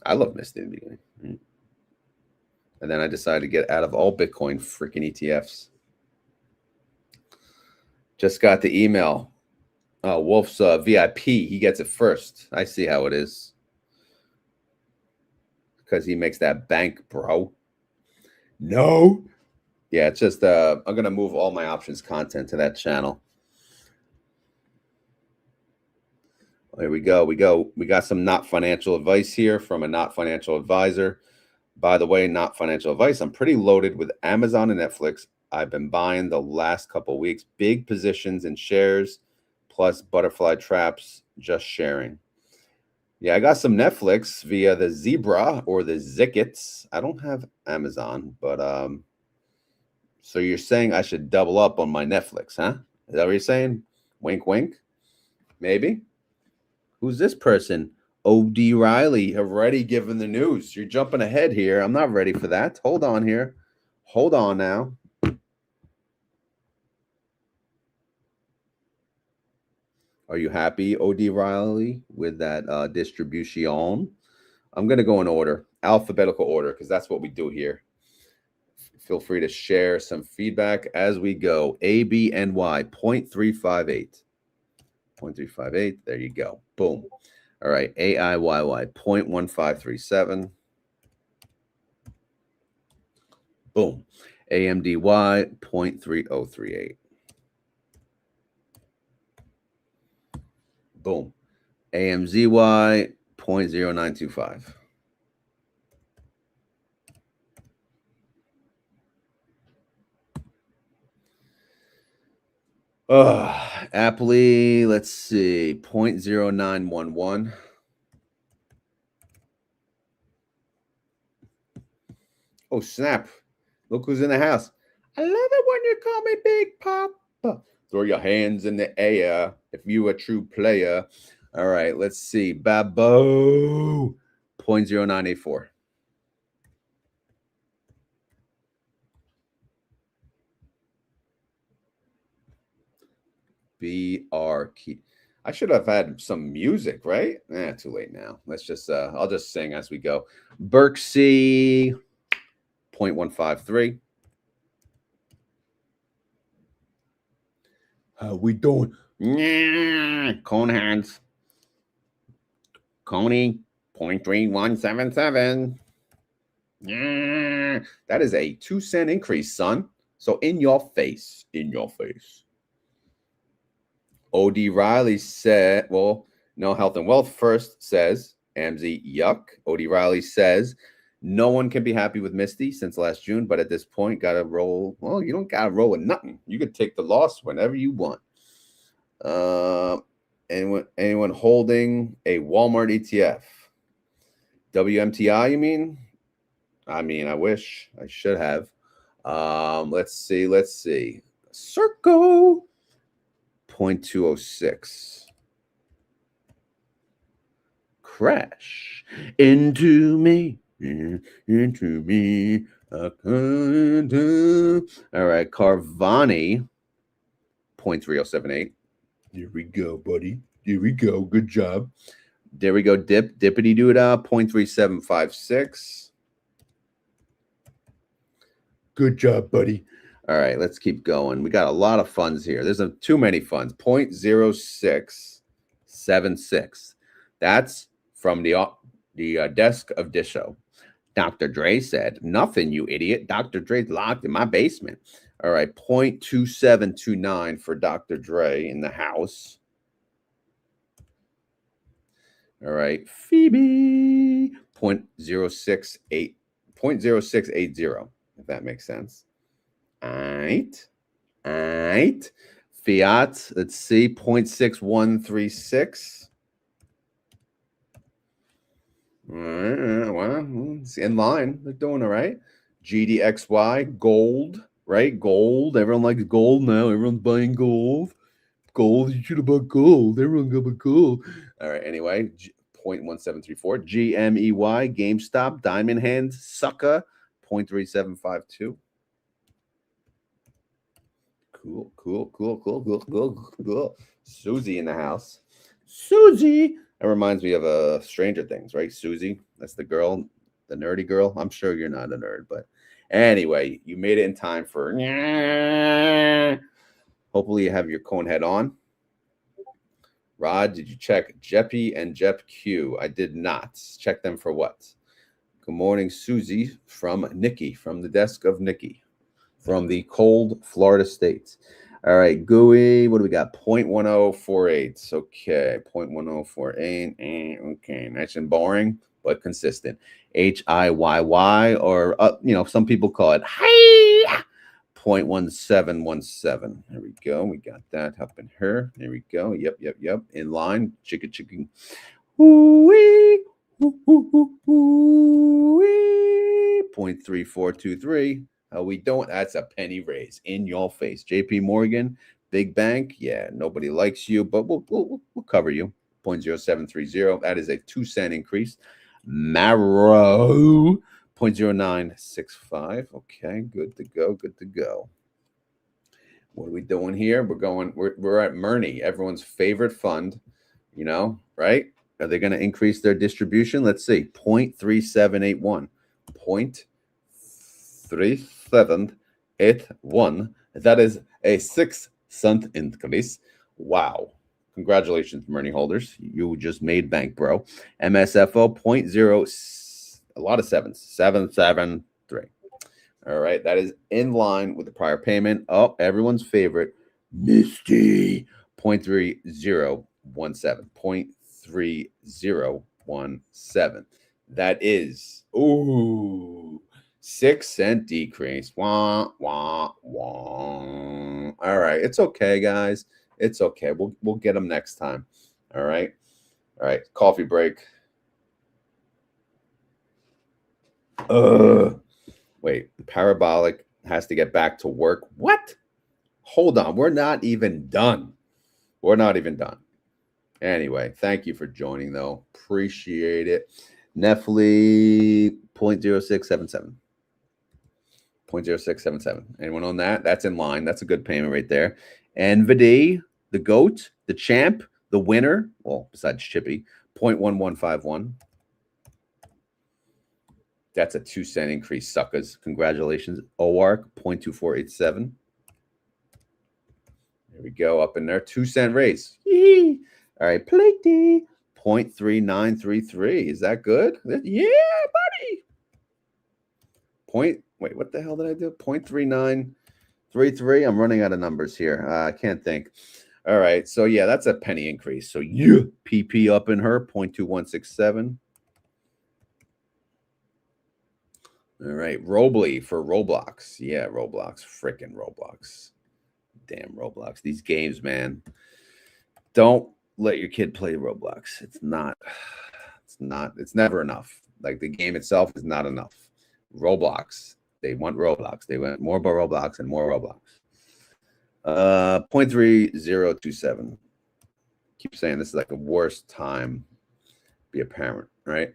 I love Misty in the beginning. And then I decided to get out of all Bitcoin freaking ETFs. Just got the email. Wolf's VIP. He gets it first. I see how it is. Because he makes that bank, bro. No. Yeah, it's just I'm going to move all my options content to that channel. There we go. We got some not financial advice here from a not financial advisor. By the way, not financial advice. I'm pretty loaded with Amazon and Netflix. I've been buying the last couple of weeks, big positions in shares, plus butterfly traps, just sharing. Yeah, I got some Netflix via the Zebra or the Zickets. I don't have Amazon, but so you're saying I should double up on my Netflix, huh? Is that what you're saying? Wink, wink. Maybe. Who's this person? O.D. Riley, already given the news. You're jumping ahead here. I'm not ready for that. Hold on here. Hold on now. Are you happy, O.D. Riley, with that distribution? I'm going to go in order, alphabetical order, because that's what we do here. Feel free to share some feedback as we go. ABNY 0.358. 0.358. There you go. Boom. All right. AIYY 0.1537. Boom. AMDY 0.3038. Boom. AMZY 0.0925. Aptly, let's see, 0.0911. Oh, snap. Look who's in the house. I love it when you call me Big Papa. Throw your hands in the air if you a true player. All right, let's see. Babo 0.0984. BR key. I should have had some music, right? Too late now. Let's just I'll just sing as we go. Berksey 0.153. How we doing? Cone hands. CONY 0.3177. That is a 2-cent increase, son. So in your face. In your face. O.D. Riley said, well, no health and wealth first says, AMZ, yuck. O.D. Riley says, no one can be happy with Misty since last June, but at this point, got to roll. Well, you don't got to roll with nothing. You could take the loss whenever you want. Anyone holding a Walmart ETF? WMTI, you mean? I mean, I wish I should have. Let's see. Circle 0.206. Crash into me. Into me. All right, Carvani 0.3078. There we go, buddy. There we go. Good job. There we go. Dippity doo da 0.3756. Good job, buddy. All right, let's keep going. We got a lot of funds here. There's too many funds. 0.0676. That's from the desk of Disho. Dr. Dre said, nothing, you idiot. Dr. Dre's locked in my basement. All right, 0.2729 for Dr. Dre in the house. All right, Phoebe, 0.0680, if that makes sense. All right. Fiat, let's see, 0.6136. All right, well, it's in line. They're doing all right. GDXY, gold, right? Gold. Everyone likes gold now. Everyone's buying gold. Gold. You should have bought gold. Everyone got gold. All right. Anyway, 0.1734. GMEY, GameStop, Diamond Hands, Sucker, 0.3752. Cool. Susie in the house. Susie. That reminds me of Stranger Things, right? Susie, that's the girl, the nerdy girl. I'm sure you're not a nerd, but anyway, you made it in time for. Hopefully, you have your cone head on. Rod, did you check Jeppy and Jep Q? I did not. Check them for what? Good morning, Susie from Nikki, from the desk of Nikki, from the cold Florida state. All right, GUI, what do we got? 0.1048. Okay, 0.1048. Okay, nice and boring, but consistent. HIYY, or, some people call it hi. 0.1717. There we go. We got that up in her. There we go. Yep. In line. Chicken. Ooh-wee. Ooh-wee. 0.3423. How we don't? That's a penny raise in your face. JP Morgan, big bank. Yeah, nobody likes you, but we'll cover you. 0.0730. That is a 2-cent increase. Marrow. 0.0965. Okay, good to go. What are we doing here? We're at Murney, everyone's favorite fund, right? Are they going to increase their distribution? Let's see. 0.3781. 0.3781. That is a 6-cent increase. Wow. Congratulations, Murney holders. You just made bank, bro. MSFO 0.0, a lot of sevens. 773. All right. That is in line with the prior payment. Oh, everyone's favorite, MSTY 0.3017. 0.3017. That is 6-cent decrease. Wah, wah, wah. All right. It's okay, guys. It's okay. We'll get them next time. All right. Coffee break. Wait, Parabolic has to get back to work. What? Hold on. We're not even done. Anyway, thank you for joining, though. Appreciate it. Neply 0.0677. 0.0677. Anyone on that? That's in line. That's a good payment right there. NVDY, the GOAT, the champ, the winner, well, besides Chippy, 0.1151. That's a 2-cent increase, suckers. Congratulations. OARC, 0.2487. There we go, up in there. 2-cent raise. Yee. All right, PLTY, 0.3933. Is that good? Yeah, buddy. Wait, what the hell did I do? 0.3933. I'm running out of numbers here. I can't think. All right, so yeah, that's a penny increase. So PP up in her, 0.2167. All right, Robley for Roblox. Yeah, Roblox. Freaking Roblox. Damn Roblox. These games, man. Don't let your kid play Roblox. It's never enough. Like, the game itself is not enough. Roblox. They want Roblox. They want more Roblox and more Roblox. 0.3027. Keep saying this is like the worst time to be a parent, right?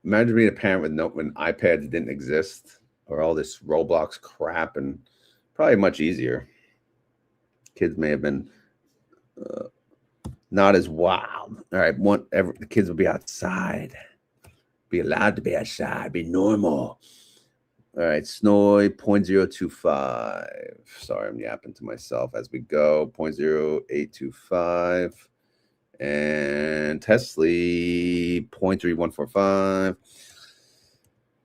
Imagine being a parent when iPads didn't exist, or all this Roblox crap, and probably much easier. Kids may have been not as wild. All right, the kids will be outside, be allowed to be outside, be normal. All right, SNOY 0.025. Sorry, I'm yapping to myself as we go. 0.0825. And TSLY 0.3145.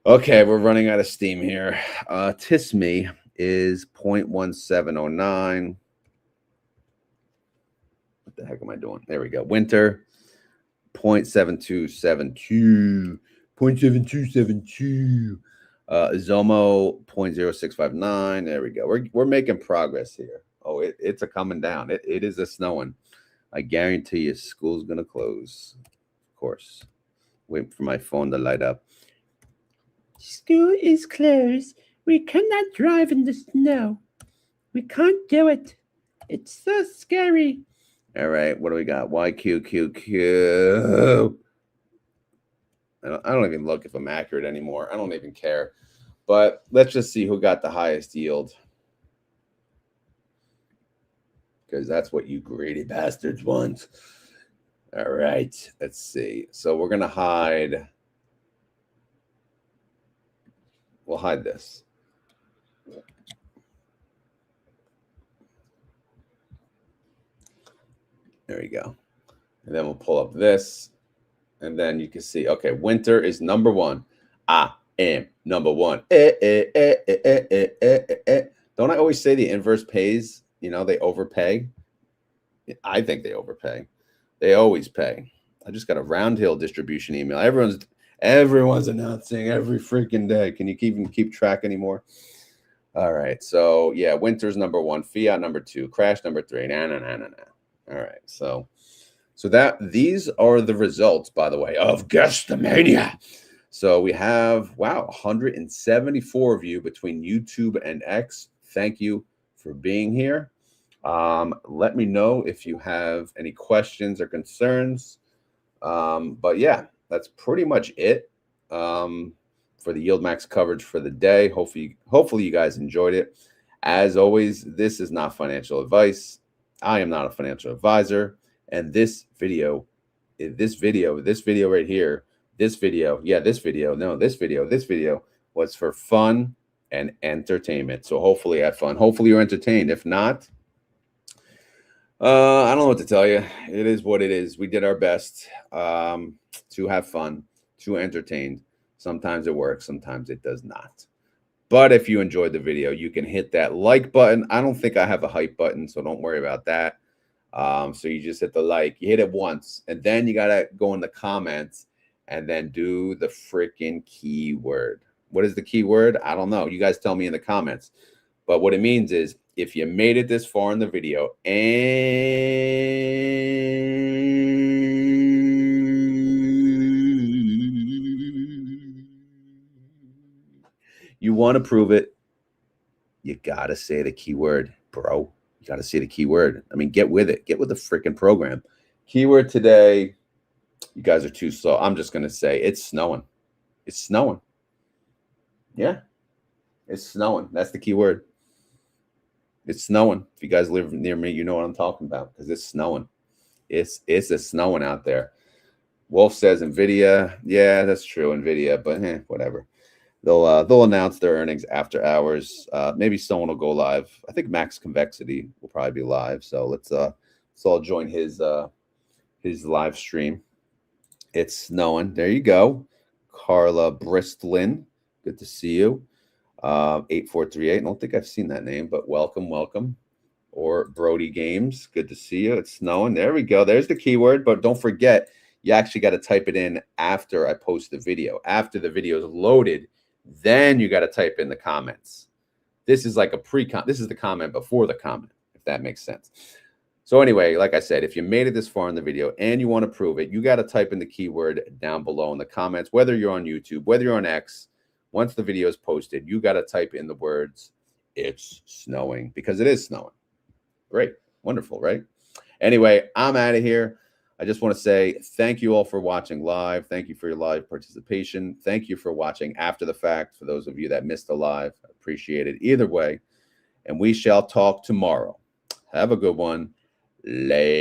Okay, we're running out of steam here. TSMI is 0.1709. What the heck am I doing? There we go. Winter 0.7272. 0.7272. Zomo 0.0659. There we go. We're making progress here. Oh, it's a coming down. It is a snowing. I guarantee you, school's gonna close. Of course. Wait for my phone to light up. School is closed. We cannot drive in the snow. We can't do it. It's so scary. All right, what do we got? YQQQ. I don't even look if I'm accurate anymore. I don't even care. But let's just see who got the highest yield, because that's what you greedy bastards want. All right, let's see. So we're going to hide. We'll hide this. There you go. And then we'll pull up this. And then you can see, okay, winter is number one. I am number one. Don't I always say the inverse pays? You know, they overpay. I think they overpay. They always pay. I just got a round hill distribution email. Everyone's announcing every freaking day. Can you even keep track anymore? All right. So yeah, winter's number one, fiat number two, crash number three. Nah. All right. So these are the results, by the way, of GuesstiMania. So we have, wow, 174 of you between YouTube and X. Thank you for being here. Let me know if you have any questions or concerns. But yeah, that's pretty much it for the YieldMax coverage for the day. Hopefully you guys enjoyed it. As always, this is not financial advice. I am not a financial advisor. And this video right here, this video was for fun and entertainment. So hopefully you had fun. Hopefully you're entertained. If not, I don't know what to tell you. It is what it is. We did our best to have fun, to entertain. Sometimes it works, sometimes it does not. But if you enjoyed the video, you can hit that like button. I don't think I have a hype button, so don't worry about that. So you just hit the like, you hit it once, and then you got to go in the comments and then do the freaking keyword. What is the keyword? I don't know. You guys tell me in the comments. But what it means is if you made it this far in the video and you want to prove it, you got to say the keyword, bro. You got to say the keyword. I mean, get with it. Get with the freaking program. Keyword today, you guys are too slow. I'm just going to say it's snowing. It's snowing. Yeah, it's snowing. That's the keyword. It's snowing. If you guys live near me, you know what I'm talking about because it's snowing. It's a snowing out there. Wolf says NVIDIA. Yeah, that's true, NVIDIA, but whatever. They'll announce their earnings after hours. Maybe someone will go live. I think Max Convexity will probably be live. So let's all join his live stream. It's snowing. There you go. Carla Bristlin. Good to see you. 8438. I don't think I've seen that name, but welcome. Or Brody Games. Good to see you. It's snowing. There we go. There's the keyword, but don't forget, you actually got to type it in after I post the video. After the video is loaded, then you got to type in the comments. This is like a pre-comment. This is the comment before the comment, if that makes sense. So anyway, like I said, if you made it this far in the video and you want to prove it, you got to type in the keyword down below in the comments, whether you're on YouTube, whether you're on X. Once the video is posted, you got to type in the words, it's snowing, because it is snowing. Great. Wonderful, right? Anyway, I'm out of here. I just want to say thank you all for watching live. Thank you for your live participation. Thank you for watching after the fact. For those of you that missed the live, I appreciate it either way. And we shall talk tomorrow. Have a good one. Later.